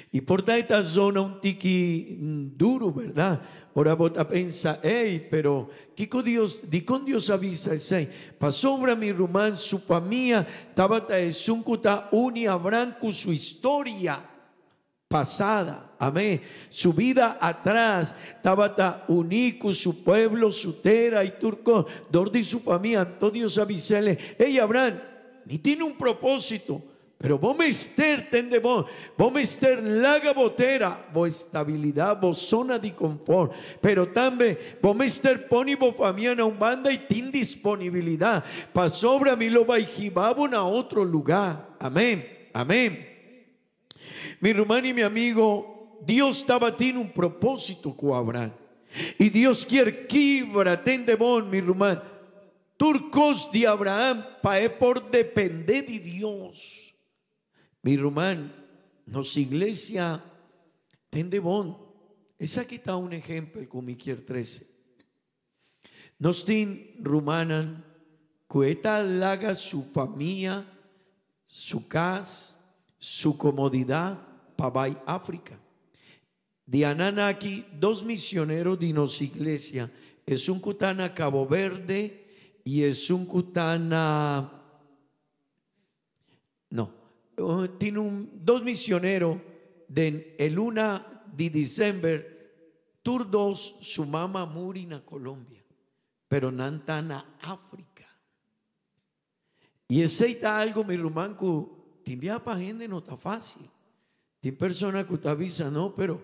S5: Y por esta zona un tiki duro, ¿verdad? Ahora vos pensa, hey, pero ¿qué con Dios? Di con Dios avisa ese. Pasó obra mi rumán, su familia, tabata es un cuta uni Abraham con su historia pasada, amén. Su vida atrás, tabata uní con su pueblo, su tera y turco, dordi su familia, todo Dios avisele, hey Abraham, ni tiene un propósito, pero vos mester tende vos mester laga botera, vos estabilidad, vos zona de confort, pero también vos mester poni vos familia a un banda y tin disponibilidad, pa sobra mi lo va y jibabon a otro lugar, amén, amén. Mi hermano y mi amigo, Dios estaba tiene un propósito con Abraham, y Dios quiere quibra tende vos mi hermano. Turcos de Abraham pae por depender de Dios. Mi hermano, nos iglesia tende bon. Es aquí está un ejemplo con Miquel 13. Nos tin rumanan cueta laga su familia, su casa, su comodidad para África. de Ananaki, 2 misioneros de nos iglesia. Es un cutana Cabo Verde y es un cutana, no, tiene 2 misioneros de el 1 de diciembre, tur 2, su mamá muri na Colombia, pero nantana África. Y ese está algo, mi rumanco, te envía para gente no está fácil. Tiene personas que te avisan, no, pero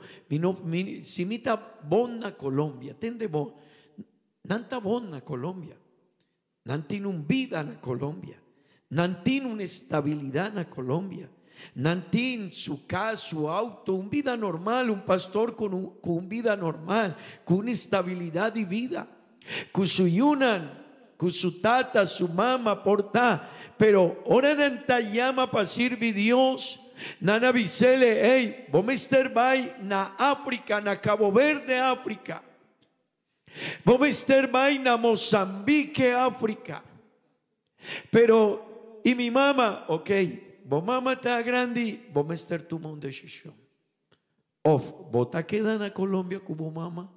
S5: si me está bona Colombia, tende bon, nanta bona Colombia, nantin un vida en Colombia, nantin una estabilidad en Colombia, nantin su casa, su auto, un vida normal, un pastor con vida normal, con una estabilidad de vida, con su yunan, con su tata, su mamá, porta, pero ahora nanta llama para servir Dios. Nana Vicele, hey, vos me estar na África, na Cabo Verde, África. Vos me estar na Mozambique, África. Pero, y mi mamá, ok, vos mamá está grande, vos me estar tomando una decisión. Vos te quedas en Colombia como mamá.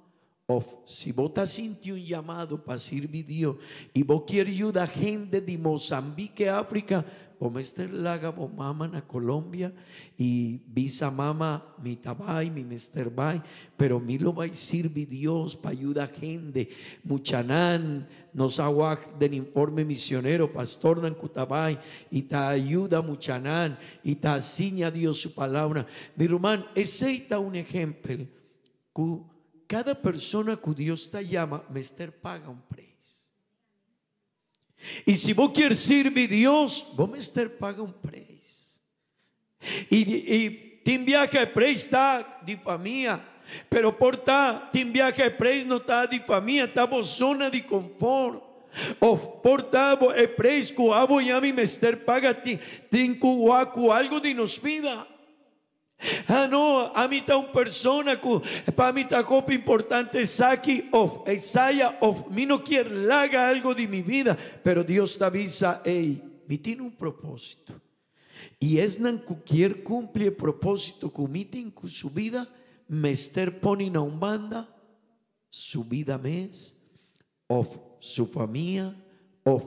S5: Si vos te sintiendo un llamado para servir Dios y vos quieres ayudar a gente de Mozambique, África, vos me estar laga vos mamá en Colombia y visa mamá mi tabay, mi mister bay, pero mi lo va a servir Dios para ayudar a gente. Muchanan nos agua del informe misionero, pastor nan kutabay, y te ayuda muchanan y te asigna Dios su palabra. Mi hermano, ese está un ejemplo. Cada persona que Dios te llama, mister paga un precio. Y si vos quieres servir a Dios, vos mister paga un precio. Y tin viaje de precio está de familia, pero por ta, tin viaje de precio no está de familia, está vos zona de confort. O por ta, el precio que abo ya mi mister paga ti, tin cuacu algo de nos vida. No, a mí está una persona que para mí está copa importante Saki of Isaiah of mí no quiere laga algo de mi vida, pero Dios te avisa, hey, me tiene un propósito y es nan que quiere cumplir el propósito que me tiene con su vida, me estar poniendo una banda su vida mes of su familia of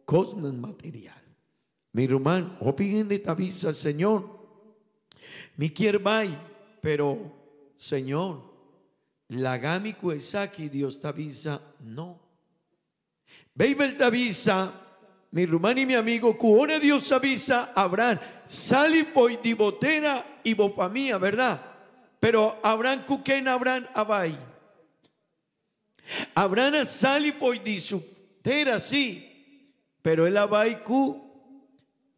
S5: cosas material. Mi hermano, o piden te avisa Señor, mi quiere vai, pero Señor, la gami kuesaki Dios te avisa, no. Babel te avisa, mi hermano y mi amigo, que ahora Dios avisa a Abraham, sali poi di botera y bofamía, ¿verdad? Pero Abraham kuken Abraham abai. Abraham sali poi di su tera, sí, pero él abai ku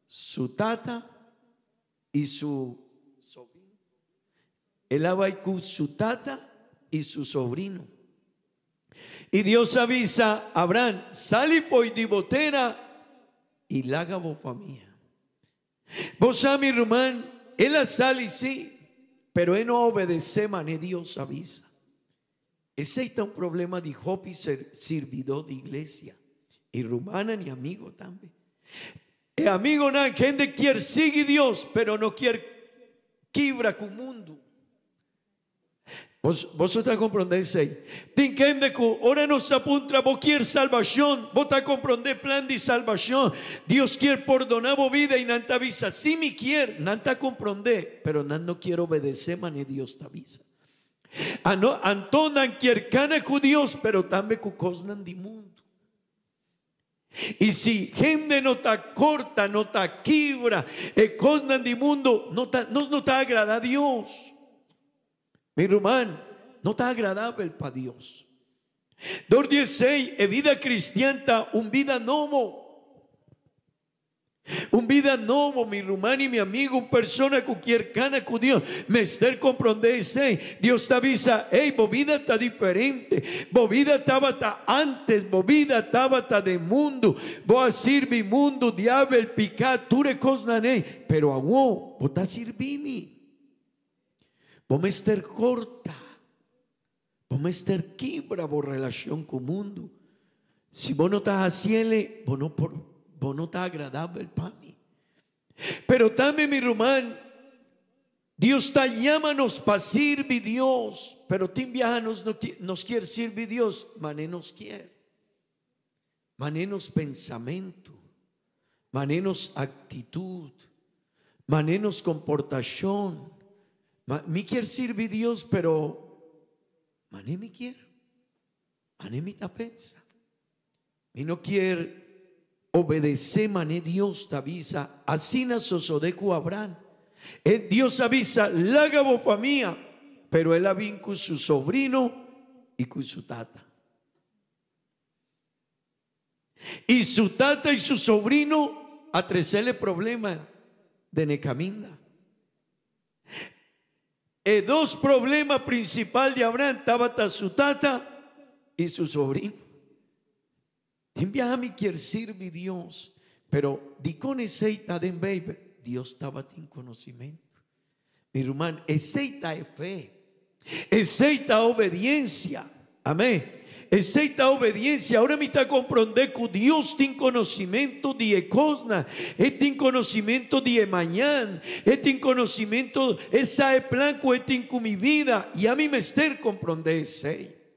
S5: su tata y su el abaiku su tata y su sobrino. Y Dios avisa a Abraham, sali poi di botera y laga bofamía. Vos a mi hermano, él sale sí, pero él no obedece, mané Dios avisa. Ese está un problema de Job y servidor de iglesia. Y rumana ni amigo también. El amigo na gente quiere seguir Dios, pero no quiere quibra con mundo. Vos estás comprendendo isso aí. Tem gente que ora nos apunta, vos quieres salvación, vos estás comprendendo plan de salvación. Dios quiere perdonar vos vida y no te avisa. Si me quiere, no te comprende, pero no quiere obedecer, mané Dios te avisa. Antonan quiere cana con Dios, pero también con cosas de mundo. Y si gente no te corta, no te quibra, cosas de mundo, no te agrada a Dios. Mi hermano, no está agradable para Dios. 2:16, es vida cristiana, un vida nuevo. Un vida nuevo, mi hermano y mi amigo, una persona que quiere cana con Dios. Me está comprendendo, Dios te avisa, hey, vos vida está diferente. Vos vida estaba antes, vos vida estaba de mundo. Vos a servir mundo, diablo, el picado, tú de cosas, pero a vos estás sirviendo. Vos me estar corta, vos me estar quibra por relación con el mundo. Si vos no estás haciendo, vos no estás agradable para mí. Pero también mi hermano, Dios está llámanos para servir Dios, pero tim viajanos nos quiere servir Dios, mané nos quiere. Mané nos pensamento, mané nos actitud, mané nos comportación. Me quiere servir Dios, pero mané me quiere. Mané me ta pensa. Me no quiere obedecer, mané Dios te avisa. Así na sosodeku Abraham. Dios avisa, lágabo pa mía, pero él vino con su sobrino y con su tata. Y su tata y su sobrino atresele problema de necaminda. Dos problemas principales de Abraham estaba su tata y su sobrino. Envía a mí quiere servir Dios, pero di con aceita de baby. Dios estaba sin conocimiento. Mi hermano, aceita es fe, aceita obediencia. Amén. Aceita obediencia. Ahora me está comprender que Dios tiene conocimiento de cosas, tiene conocimiento de mañana, tiene conocimiento, Él sabe plan que tiene con mi vida, y a mí me está comprender.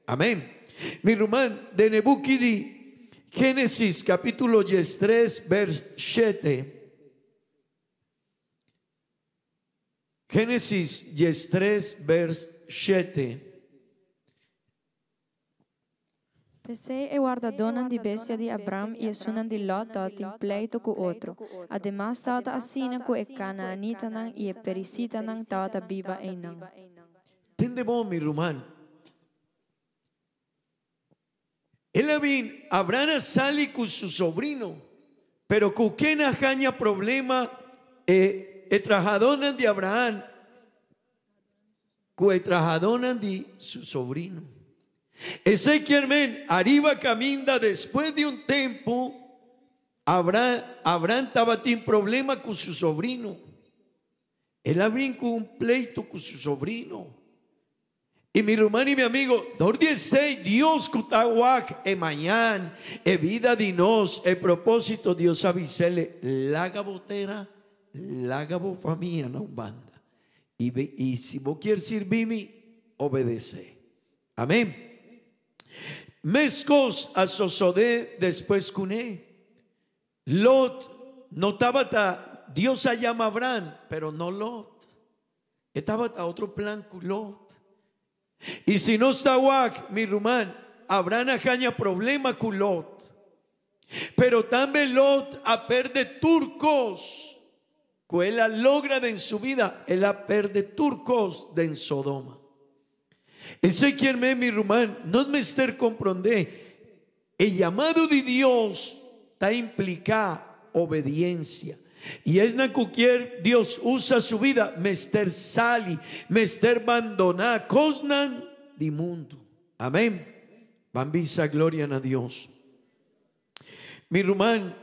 S5: Amén. Mi hermano, de Nebuquidi, Génesis capítulo 3, vers 7. Génesis 3, vers 7.
S10: Pesei e guardadonan di bestia di Abram e sunan di Lot tot in pleito cu outro. Además tauta asina cu e canaanitanan e perisitanan tauta biba einan.
S5: Tende bom, mi rumán. Abraham sale con su sobrino, pero con quien haña problema trajadonan de Abraham, que trajadonan de su sobrino. Ezequiel arriba camina después de un tiempo. Abraham estaba sin problema con su sobrino. Él abrió un pleito con su sobrino. Y mi hermano y mi amigo, Dios kutawak mañana, vida de nos, el propósito Dios avisele, laga botera, laga bo familia na umbanda. Y si vos quieres servirme, obedece. Amén. Mescos a sosodé después cuné. Lot no estaba, Dios se llama Abraham, pero no Lot. Estaba a otro plan con Lot. Y si no está Wak, mi rumán, Abraham haña problema con Lot. Pero también Lot a perder turcos. Que él logra en su vida, él a perder turcos de en Sodoma. Ezequiel mi rumán, no me esté comprender. El llamado de Dios está implica obediencia. Y es na cualquier Dios usa su vida, mester sali, mester abandonar, cosnan di mundo. Amén. Bambisa gloria a Dios. Mi rumán,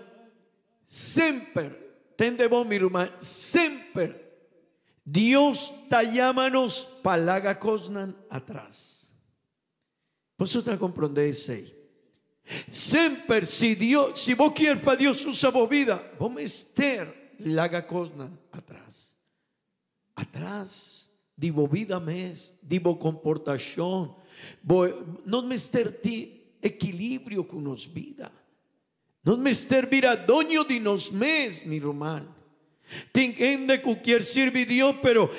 S5: siempre, tende vos mi rumán, siempre Dios ta llámanos palaga cosnan atrás. Por eso te comprendéis. Siempre si vos quieres para Dios usa vos vida, vos mester laga cosnan atrás. Atrás, divo vida mes, divo comportación, no mester ti equilibrio con nos vida. No mester vira doño de nos mes, mi hermano. Tiene que quiere servir Dios, pero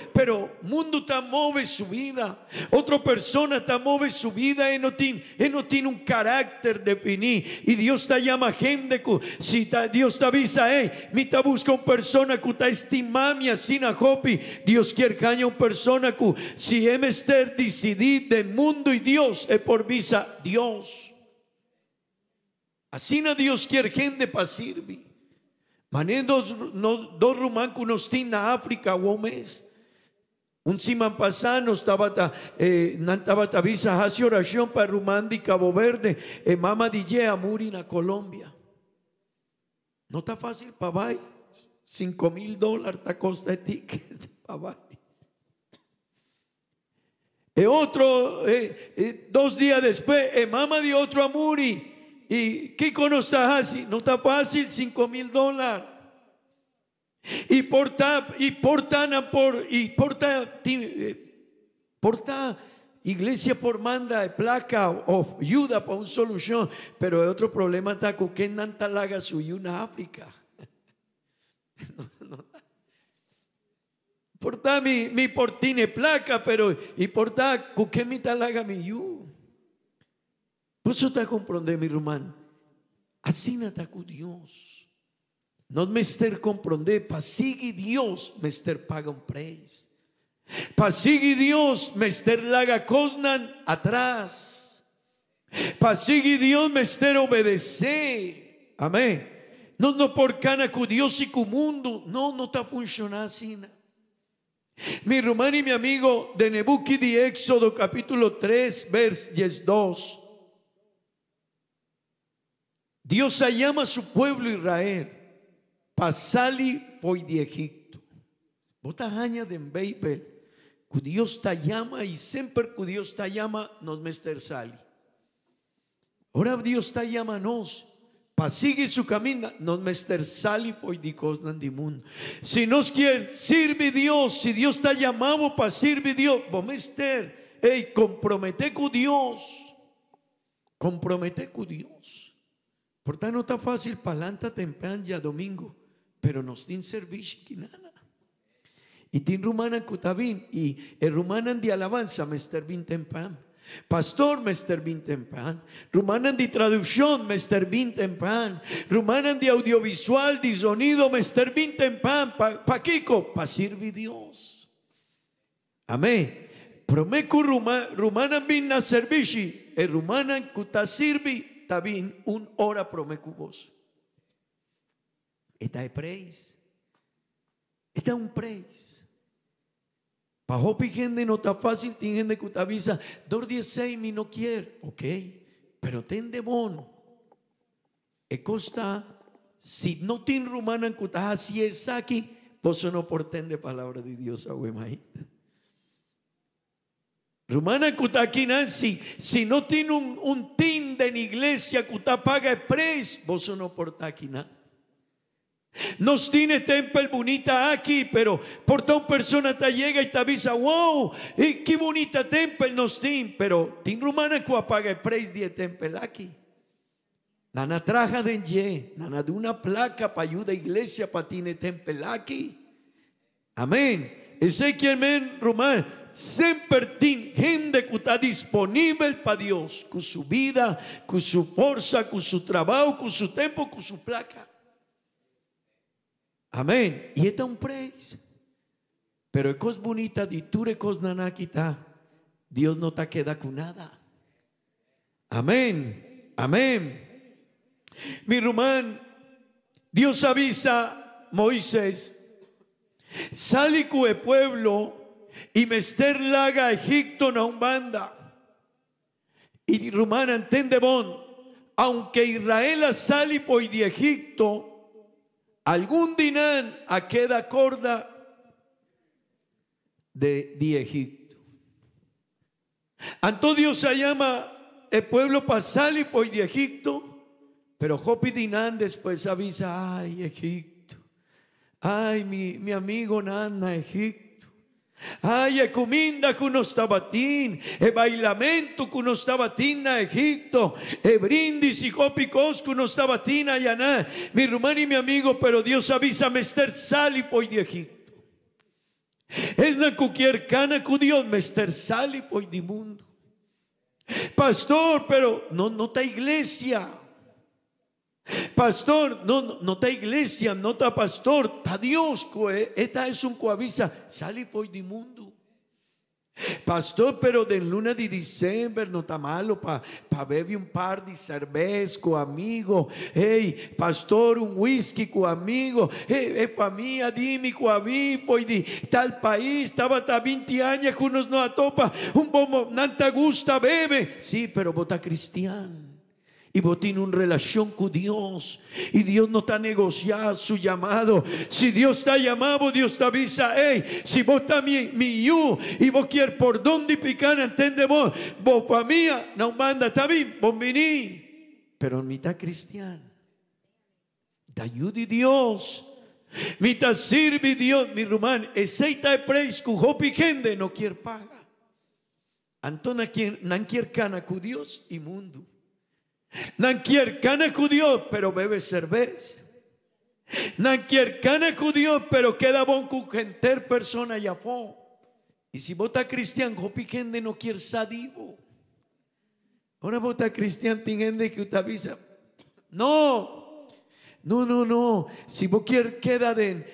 S5: mundo está move su vida. Otra persona está move su vida y no tiene un carácter definido. Y Dios te llama gente que si Dios te avisa, me te busca una persona que te estima mi así na hopi. Dios quiere que haya una persona que si estar decidido de mundo y Dios es por visa Dios. Así no Dios quiere gente para servir. Mané dos rumancos nos tiene na África o mes. Un siman pasano estaba visa hace oración para rumán de Cabo Verde, mama DJ Amuri na Colombia. No está fácil para vai. $5,000 ta costa de ticket para vai. Otro 2 días después, mama de otro Amuri. ¿Y qué conoce así? No está fácil, $5,000. Y porta iglesia por manda de placa o ayuda para una solución, pero el otro problema está con que nanta laga su una África. Porta mi portine placa, pero y porta con que mi talaga mi yu. Por eso te comprende mi hermano. Así no está con Dios. No mester comprender, para seguir Dios, mester paga un precio. Para seguir Dios, mester laga cosnan atrás. Para seguir Dios, mester obedecer. Amén. No por cana con Dios y con mundo. No está funcionando así. Mi hermano y mi amigo de Nebuquí de Éxodo capítulo 3, vers 2. Dios llama a su pueblo Israel. Pasali foi de Egipto. Bota haña de Beibel. Que Dios te llama y siempre que Dios te llama nos mester sali. Ahora Dios te llama a nos. Para seguir su camino nos mester sali foi de cosas del mundo. Si nos quiere sirve Dios, si Dios te llamado para servir Dios, vos mester, compromete con Dios. Compromete con Dios. Por tanto no está fácil palanta temprano ya domingo. Pero nos tiene servicio que nada. Y tiene rumana cutabín. Y el rumanan de alabanza mester bin temprano. Pastor mester bin temprano. Rumanan de traducción mester bin temprano. Rumanan de audiovisual, de sonido mester bin temprano. Pa Kiko, pa sirvi Dios. Amén. Promeco rumanan bin na servicio. El rumanan cuta sirvi tabín un hora promeco vos. Esta es praise. Esta es un praise. Para hopi gente no está fácil. Tiene gente que te avisa 2:16 mi no quiere. Ok. Pero ten de bono. E costa. Si no tiene rumana en que así es aquí. Vos no porten de palabra de Dios. Rumana que aquí Nancy. Si no tiene un team de la iglesia que te paga el praise. Vos no porta aquí nada. Nos tiene templo bonita aquí, pero por tal persona te llega y te avisa, wow, qué bonita templo nos tiene, pero tiene rumana que apaga el precio de templo aquí. Nana traja de ye, nana de una placa para ayuda a iglesia para tiene templo aquí. Amén. Ese que men rumano siempre tiene gente que está disponible para Dios, con su vida, con su fuerza, con su trabajo, con su tiempo, con su placa. Amén. Y esta es un praise. Pero es cosa bonita de tú recos nanakita. Dios no te queda con nada. Amén. Amén. Mi hermano, Dios avisa a Moisés. Sale con el pueblo y mester laga a Egipto na un banda. Y hermano, entiende bon. Aunque Israel sale por de Egipto. Algún dinan a queda corda de Egipto. Anto Dios se llama el pueblo para salir por de Egipto, pero Jopi dinan después avisa, ay Egipto, ay mi amigo Nana Egipto. Ay, e cominda con unos tabatín, e bailamento con unos tabatín a Egipto, e brindis y copicos con unos tabatín a Yaná. Mi hermano y mi amigo, pero Dios avisa mester sali poi de Egipto. Es na cualquier cana con Dios mester sali poi de mundo. Pastor, pero no está iglesia. Pastor, no está iglesia, no está pastor, está Dios. Esta es un coavisa, sale por el mundo. Pastor, pero de luna de diciembre no está malo para beber un par de cervezas con amigos. Hey, pastor, un whisky con amigos. Hey, familia, dime con amigos. Foi de tal país, estaba hasta 20 años que unos no atopa. Un bombo, no te gusta, bebe. Sí, pero vos estás cristiano. Y vos tienes una relación con Dios. Y Dios no está negociando su llamado. Si Dios está llamado, Dios te avisa. Hey, si vos estás mi you y vos quieres por dónde picar, entendemos. Vos familia, no manda, está bien, vos vení. Pero en mitad cristiana. Da ayuda de Dios. Mita sirvi Dios, mi rumán, eseita e preis ku hopi gente no quiere paga. Antona nan quiere cana cu Dios y mundo. Nan quiere cana cu Dios, pero bebe cerveza. Nan quiere cana cu Dios, pero queda bon cu gente persona ya fo. Y si vota cristiano, hopi gente no quiere sadivo. Ahora vota cristiano, tiene gente que usted avisa. No. Si vos quieres queda de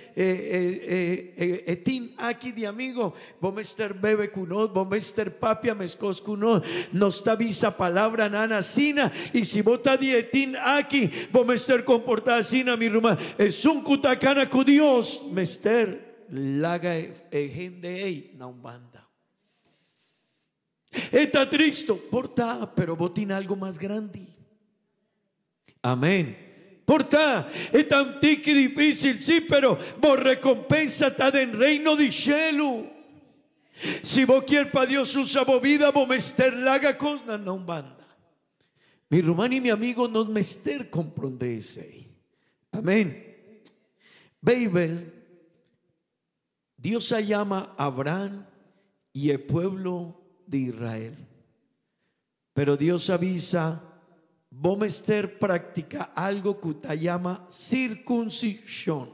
S5: etin aquí de amigo, vos mester bebe cunos, vos mester papia mescos cunos, nos ta visa palabra nana sina. Y si vos ta de etin aquí, vos mester comportada sina mi ruma. Es un cutacana cu Dios, mester laga gente ei na un banda. Está triste, porta, pero vos tiene algo más grande. Amén. Porta, es tan tic y difícil, sí, pero vos recompensa está en reino de cielo. Si vos quieres para Dios usa vos vida, vos mester laga cosa no banda. Mi hermano y mi amigo no mester comprendese. Amén. Babel, Dios se llama Abraham y el pueblo de Israel. Pero Dios avisa, vos mester practica algo que te llama circuncisión.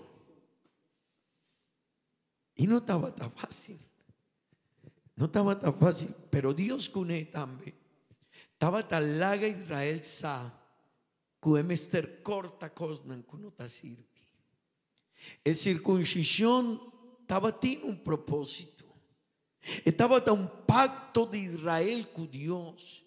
S5: Y no estaba tan fácil. No estaba tan fácil. Pero Dios con él también. Estaba tan larga Israel sa. Que mester corta cosa que no te sirve. El circuncisión estaba tiene un propósito. Estaba tan un pacto de Israel con Dios.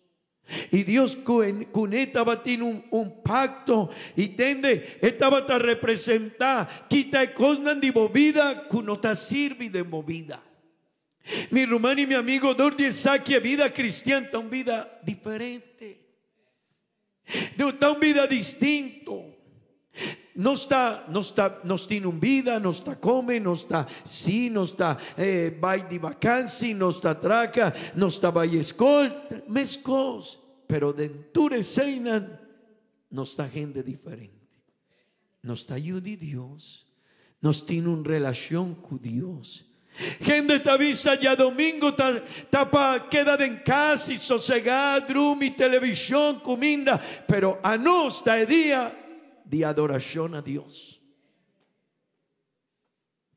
S5: Y Dios con esta tiene un pacto. Y tende, esta va a representar quita cosas de movida que no te sirve de movida. Mi hermano y mi amigo, donde saque vida cristiana, una vida diferente. De una vida distinto. Nos tiene un vida, nos está come, nos está sí, nos está vai de vacancia, nos está traca, nos está vai escol, mescos, pero dentro de seinan nos está gente diferente. Nos está ayuda Dios, nos tiene una relación con Dios. Gente te avisa ya domingo tapa queda en casa y sosegada, drum y televisión, comida, pero a nos está el día de adoración a Dios.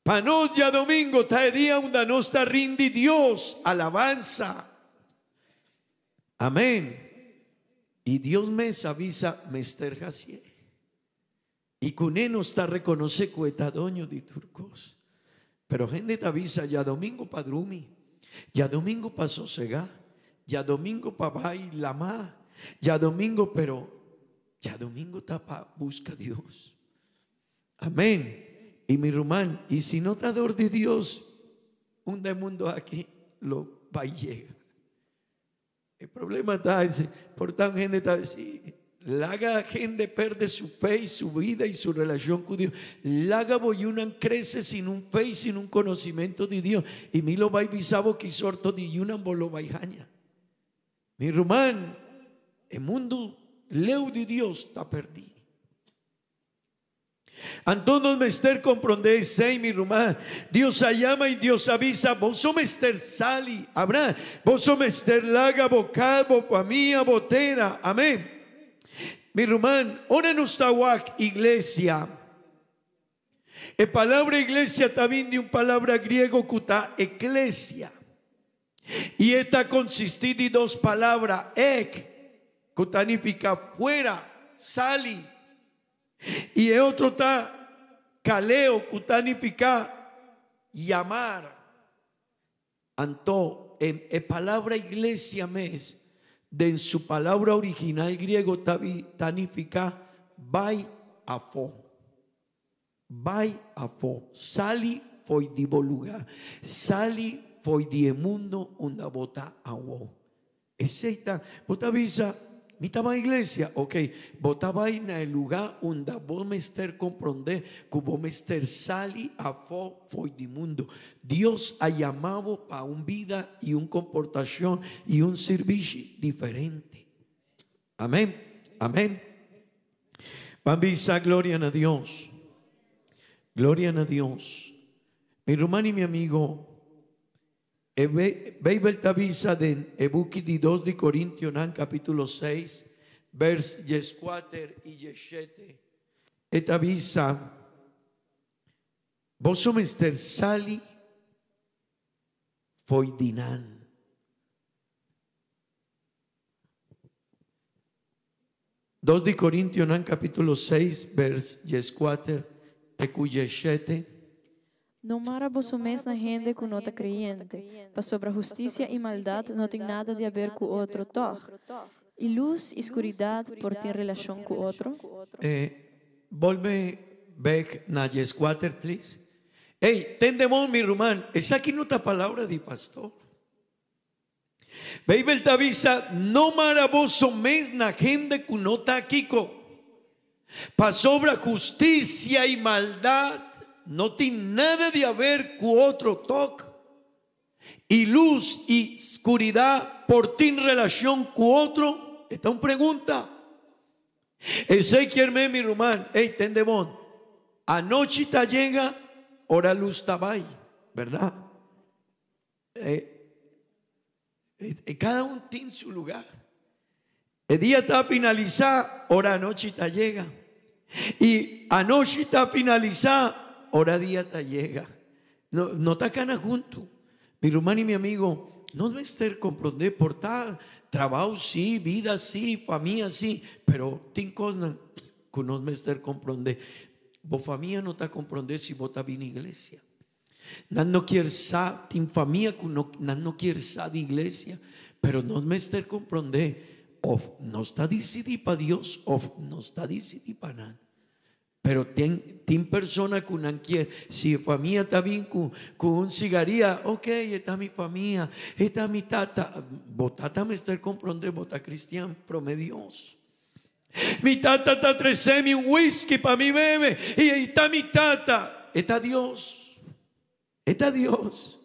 S5: Para nos ya domingo está el día donde nos está rindi Dios alabanza. Amén. Y Dios me avisa mester jacie. Y con él nos está reconoce cuetadoño de turcos. Pero gente te avisa ya domingo pa drumi, ya domingo pa sosegá, ya domingo pa bailamá, ya domingo pero ya domingo tapa busca a Dios. Amén. Y mi rumán, y si no te ador de Dios, un mundo aquí lo va y llega. El problema está, por tan gente está así. Laga gente perde su fe y su vida y su relación con Dios. Laga boyunan crece sin un fe y sin un conocimiento de Dios. Y mi lo va y bisabo que sorto de yunan bolo baijaña. Mi rumán, el mundo leu de Dios está perdido. Antonos mester comprende sei mi rumán. Dios llama y Dios avisa. Vos so mester sali. Abraham. Vos so mester laga bocalbo famía botera. Amén. Mi rumán. Ora no está iglesia. La palabra iglesia también de un palabra griego que está eclesia. Y esta consiste de dos palabras. Que significa fuera, sali. Y el otro está caleo, que significa llamar. Anto, en palabra iglesia mes, de en su palabra original griego significa vai a fo. Vai a fo. Sali foi di lugar. Sali foi di mundo onde bota agua. Esa bota avisa. Mi tama iglesia, ok, botaba en el lugar donde vos mester comprender que vos mester sali a foi de mundo. Dios ha llamado para una vida y una comportación y un servicio diferente. Amén, amén. Vamos a gloria a Dios. Gloria a Dios. Mi hermano y mi amigo, Bible t'avisa de Ebuki di 2 di Corintios, capítulo 6, vers 4 y 7. Et avisa, vos somester sali foidinan. Dos di Corintios, capítulo 6, vers 4 e 7.
S10: Não mara vosso mês na rende com outra creyente, para sobre a justiça e maldade não tem nada de a ver com outro tor. E luz e escuridade por ter relação com outro.
S5: Volve back na 4, please. Hey, tendemos mi hermano, esa aquí no está palabra de pastor. Bible te avisa, no mara vosso mês na rende com no está aquí. Pa sobre justicia y maldad no tiene nada de ver con otro toque. Y luz y oscuridad por ti en relación con otro. Esta es una pregunta. Ese quiere mi hermano. Hey, tendemón. Anoche te llega, hora luz estaba ahí, ¿verdad? Cada uno tiene su lugar. El día está finalizado, hora anoche te llega. Y anoche está finalizado, hora día te llega. No está cana junto. Mi hermano y mi amigo, no debe estar comprender por tal trabajo sí, vida sí, familia sí, pero tin cosas que no debe estar comprender. Vos familia no está comprender si vos está bien iglesia. No quiere sa, tin familia que no quiere sa de iglesia, pero no debe estar comprender. Of no está decidido para Dios, of no está decidido para nada. Pero tiene personas que no quieren. Si familia está bien con un cigarrillo, ok, está mi familia, está mi tata. Vos tata me está comprender, vos está cristiano, promedios. Mi tata está tresemi un whisky para mi bebé. Y ahí está mi tata. Está Dios. Está Dios.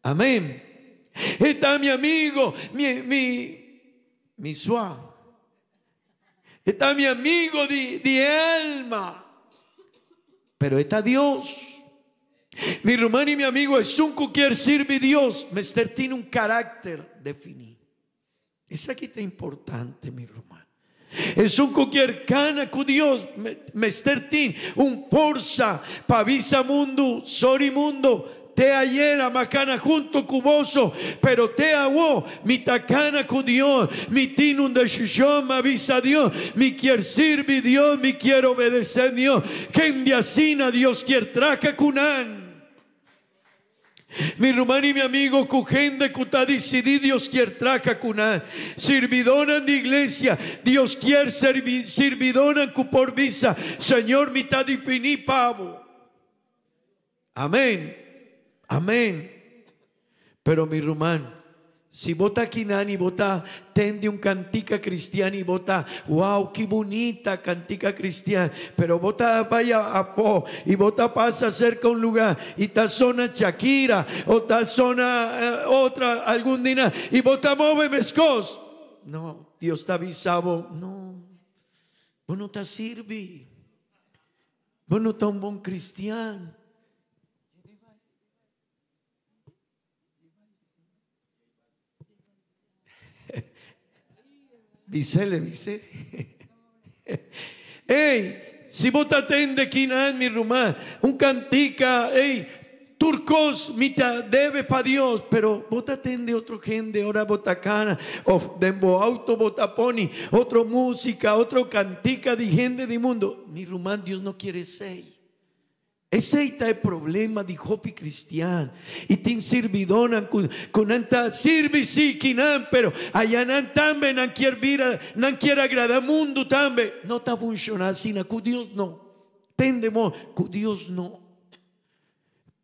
S5: Amén. Está mi amigo, mi suave. Está mi amigo de alma. Pero está Dios. Mi hermano y mi amigo es un que quiere servir a Dios. Mester tiene un carácter definido. Eso aquí está importante, mi hermano. Es un que quiere cana con Dios. Mester tiene un fuerza para visa mundo, sorry mundo. Te ayer macana junto cuboso, pero te aguó mi tacana con Dios, mi tiene un decisión, me avisa Dios, mi quiere servir Dios, mi quiere obedecer Dios, gente asina Dios quiere traca cunan. Mi hermano y mi amigo, con gente que está decidido, Dios quiere traca cunan. Servidona de iglesia, Dios quiere servidona por visa, Señor, mi está definir pavo. Amén. Amén. Pero mi hermano, si vota aquí nani, vota tende un cantica cristiana y vota, wow, qué bonita cantica cristiana, pero vota vaya a po y vota pasa cerca un lugar y está zona Shakira o está zona otra algún día y vota move mescos. No, Dios está avisado. No, vos no te sirve. Vos no estás un buen cristiano. Visele. Hey, si vos te atende quinan mi rumá, un cantica, hey, turcos, mita debe para Dios, pero vos te atende otro gente, ahora botacana, o dembo auto botaponi, otro música, otro cantica de gente de mundo. Mi rumá, Dios no quiere ser. Ese es el problema de Hopi cristiano. Y tin servidona con anta sirvi sí kinan, pero allá nan también nan quiere agradar mundo también. No está funcionando así, con Dios no. Tendemos con Dios no.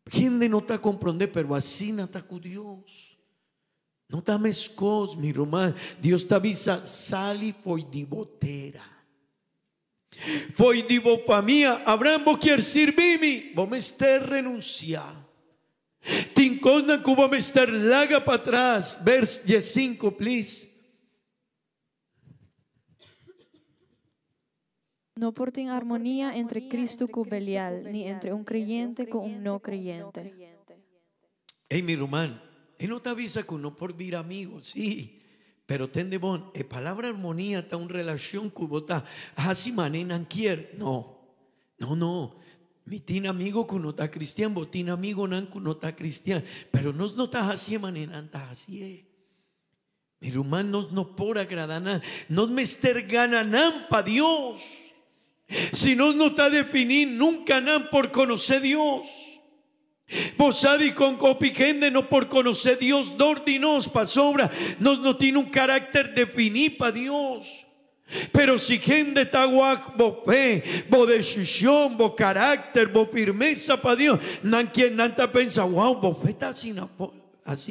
S5: Gente no está comprender, pero así no está con Dios. No está mescos, mi román. Dios te avisa, sali foi di botera. Foi di vo famia, Abraham vos quiere servirme, vos me estés renunciar. Tincona que vos me estés laga para atrás. Verse 5, please.
S10: No porten armonía entre Cristo con Belial, ni entre un creyente con un no creyente.
S5: Hey, mi hermano, él no te avisa que no por vir amigos, sí. Pero ten de bon, palabra armonía está una relación que vos estás así manenan quier. No. Mi tiene amigo que no está cristiano, vos tiene amigo que no está cristiano. Pero no estás así manenan, estás así. Mi hermano, no por agradar, no me ester ganan para Dios. Si no está definido nunca nan por conocer Dios. Vos adi con copigende no por conocer Dios, dordinos pa sobra, no tiene un carácter definido para Dios. Pero si gente está guac, vos fe, vos decisión, vos carácter, vos firmeza para Dios, quien nanta pensa, wow, vos fe está así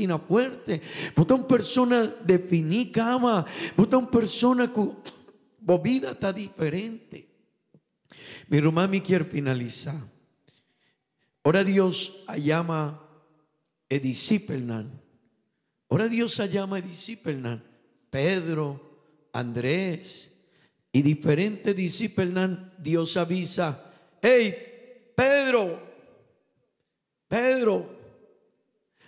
S5: na fuerte. Vos una persona definida, cama, vos una persona que vos vida está diferente. Mi hermano me quiere finalizar. Ahora Dios llama a discípulos. Ahora Dios llama a discípulos. Pedro, Andrés y diferentes discípulos. Dios avisa: hey, Pedro,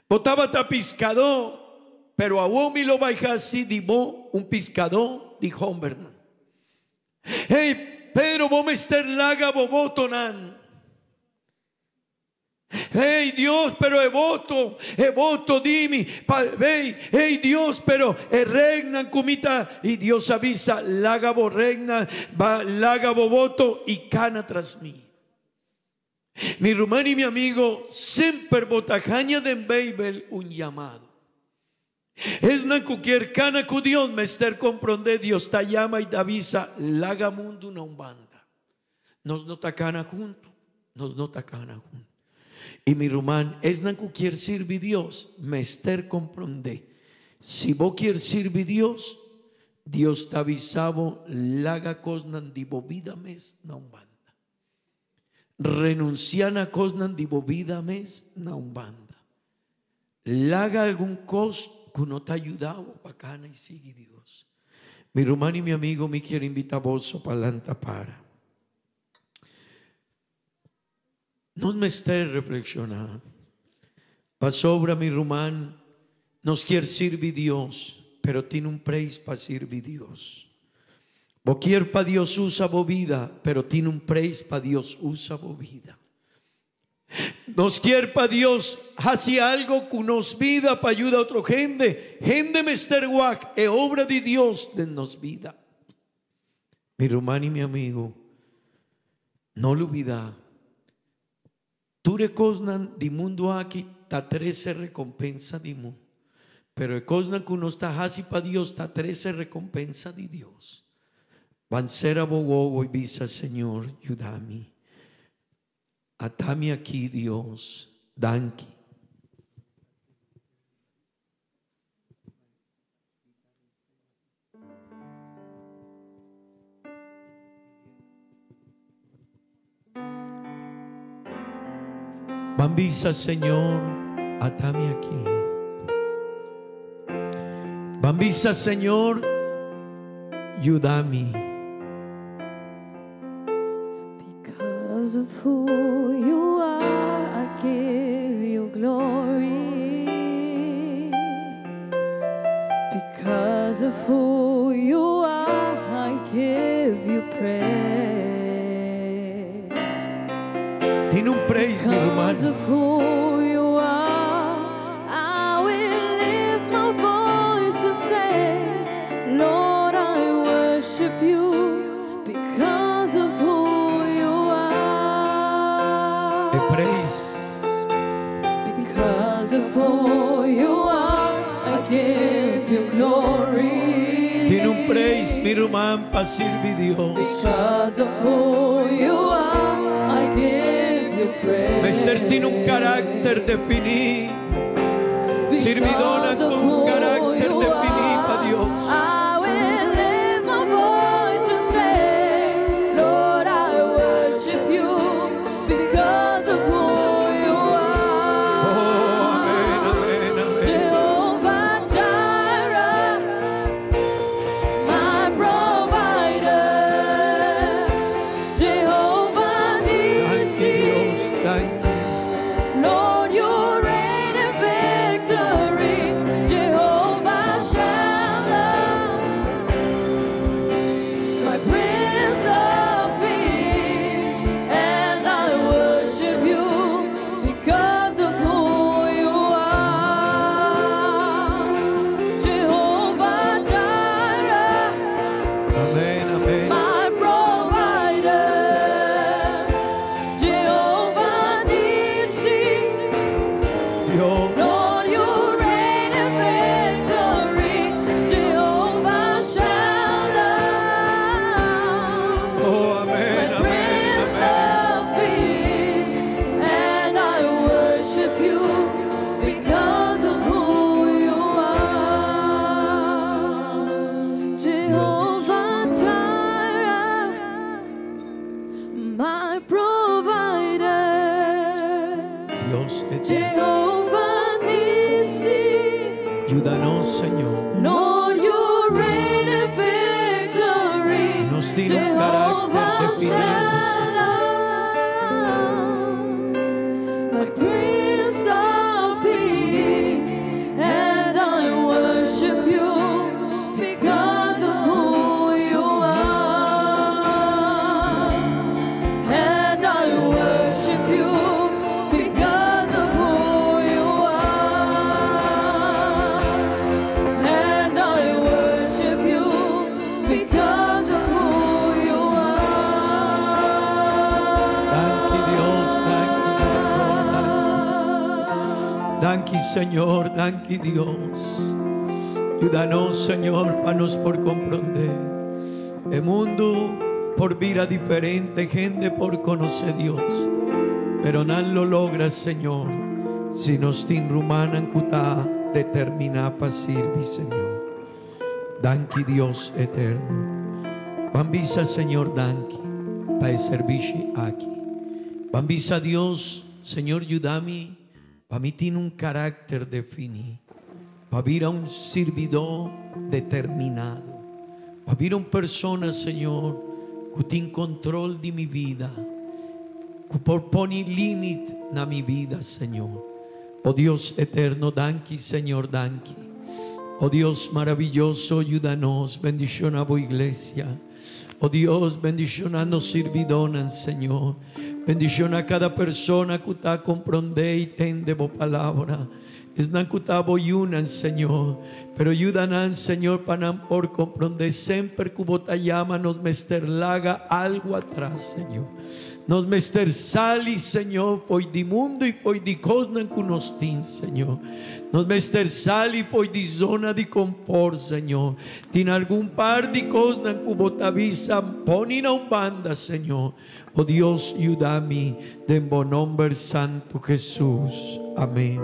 S5: vos estabas pescador, pero a vos me lo vais así, digo, un pescador, dijo, ¿verdad? Hey, Pedro, vos me estás laga bobotonan. Hey Dios, pero he voto, dime, hey Dios, pero regnan comita, y Dios avisa, lágabo regna, lágabo voto y cana tras mí. Mi hermano y mi amigo, siempre botajaña de Babel un llamado. Es na cualquier cana que Dios me esté comprende, Dios te llama y te avisa, laga mundo una umbanda. Nos nota cana junto, nos nota cana junto. Y mi hermano, es na que quiere servir Dios, me esté comprende. Si vos quieres servir Dios, Dios te avisaba, laga cosnan divo vida mes na umbanda. Renuncian a cosnan divo vida mes na umbanda. Laga algún cos que no te ha ayudado para cana y sigue Dios. Mi hermano y mi amigo me quiere invitar a vos para adelante para. No me esté reflexionando. Para sobra mi hermano, nos quiere servir Dios, pero tiene un precio para servir Dios. Vos quieres para Dios usa vos vida, pero tiene un precio para Dios usa vos vida. Nos quiere para Dios hace algo que nos vida para ayudar a otra gente. Gente Mr. Wack es obra de Dios de nos vida. Mi hermano y mi amigo, no lo olvida. Tú recosnan di mundo aquí, ta 13 recompensa di mundo. Pero recosnan que uno está así para Dios, ta 13 recompensa de Dios. Van ser abogogo y visa, Señor, ayúdame. Atame aquí, Dios, danki. Bambisa, Señor, atame aquí. Bambisa, Señor, ayúdame.
S10: Because of who you are, I give you glory. Because of who you are, I give you praise.
S5: Tiene un praise, mi hermano.
S10: Because of who you are, I will lift my voice and say, Lord, I worship you because of who you are.
S5: A praise.
S10: Because of who you are, I give you glory.
S5: Tiene un praise, mi hermano, para servir Dios.
S10: Because of who you are, I give
S5: Mester tiene un carácter definido. Servidona con un carácter definido para Dios.
S10: I will lift my voice and say, Lord, I worship you because of who you are.
S5: Oh, amén, amén, amén.
S10: Jehovah Jireh, my provider.
S5: Ayúdanos, Señor.
S2: Lord, you reign in victory.
S5: Nos tiene un
S2: Jehovah
S5: carácter definido,
S2: Shalom, my Prince of Peace, and I worship you because of who you are. And I worship you because of who you are. And I worship you because of who you are.
S5: Danke, Señor, danke, Dios. Ayúdanos, Señor, para nos por comprender. El mundo por vida diferente, gente por conocer Dios. Pero nada lo logra, Señor, si nos tin rumanan kuta determina para servir, Señor. Danke, Dios eterno. Bambisa, Señor, danke para servir aquí. Bambisa, Dios, Señor, ayúdame. Para mí tiene un carácter definido. Para vir a un servidor determinado. Para vir a una persona, Señor, que tiene control de mi vida. Que por poner límite na mi vida, Señor. Oh Dios eterno, danke, Señor, danke. Oh Dios maravilloso, ayúdanos. Bendición a tu iglesia. Oh Dios, bendición a nos servidores, Señor. Bendición a cada persona que está comprende y tende tu palabra. Es na que está boyunan, Señor. Pero ayúdanos, Señor, para por comprender siempre que vos te llama, nos mesterlaga algo atrás, Señor. Nos mester sali, Señor, foi di mundo e foi di cosas que nos tin, Señor. Nos mester sali, foi di zona di confort, Señor. Tin algún par di cosas que vos te avisan, ponin a un banda, Señor. Oh Dios, ayúdame, en buen nombre santo Jesús. Amén.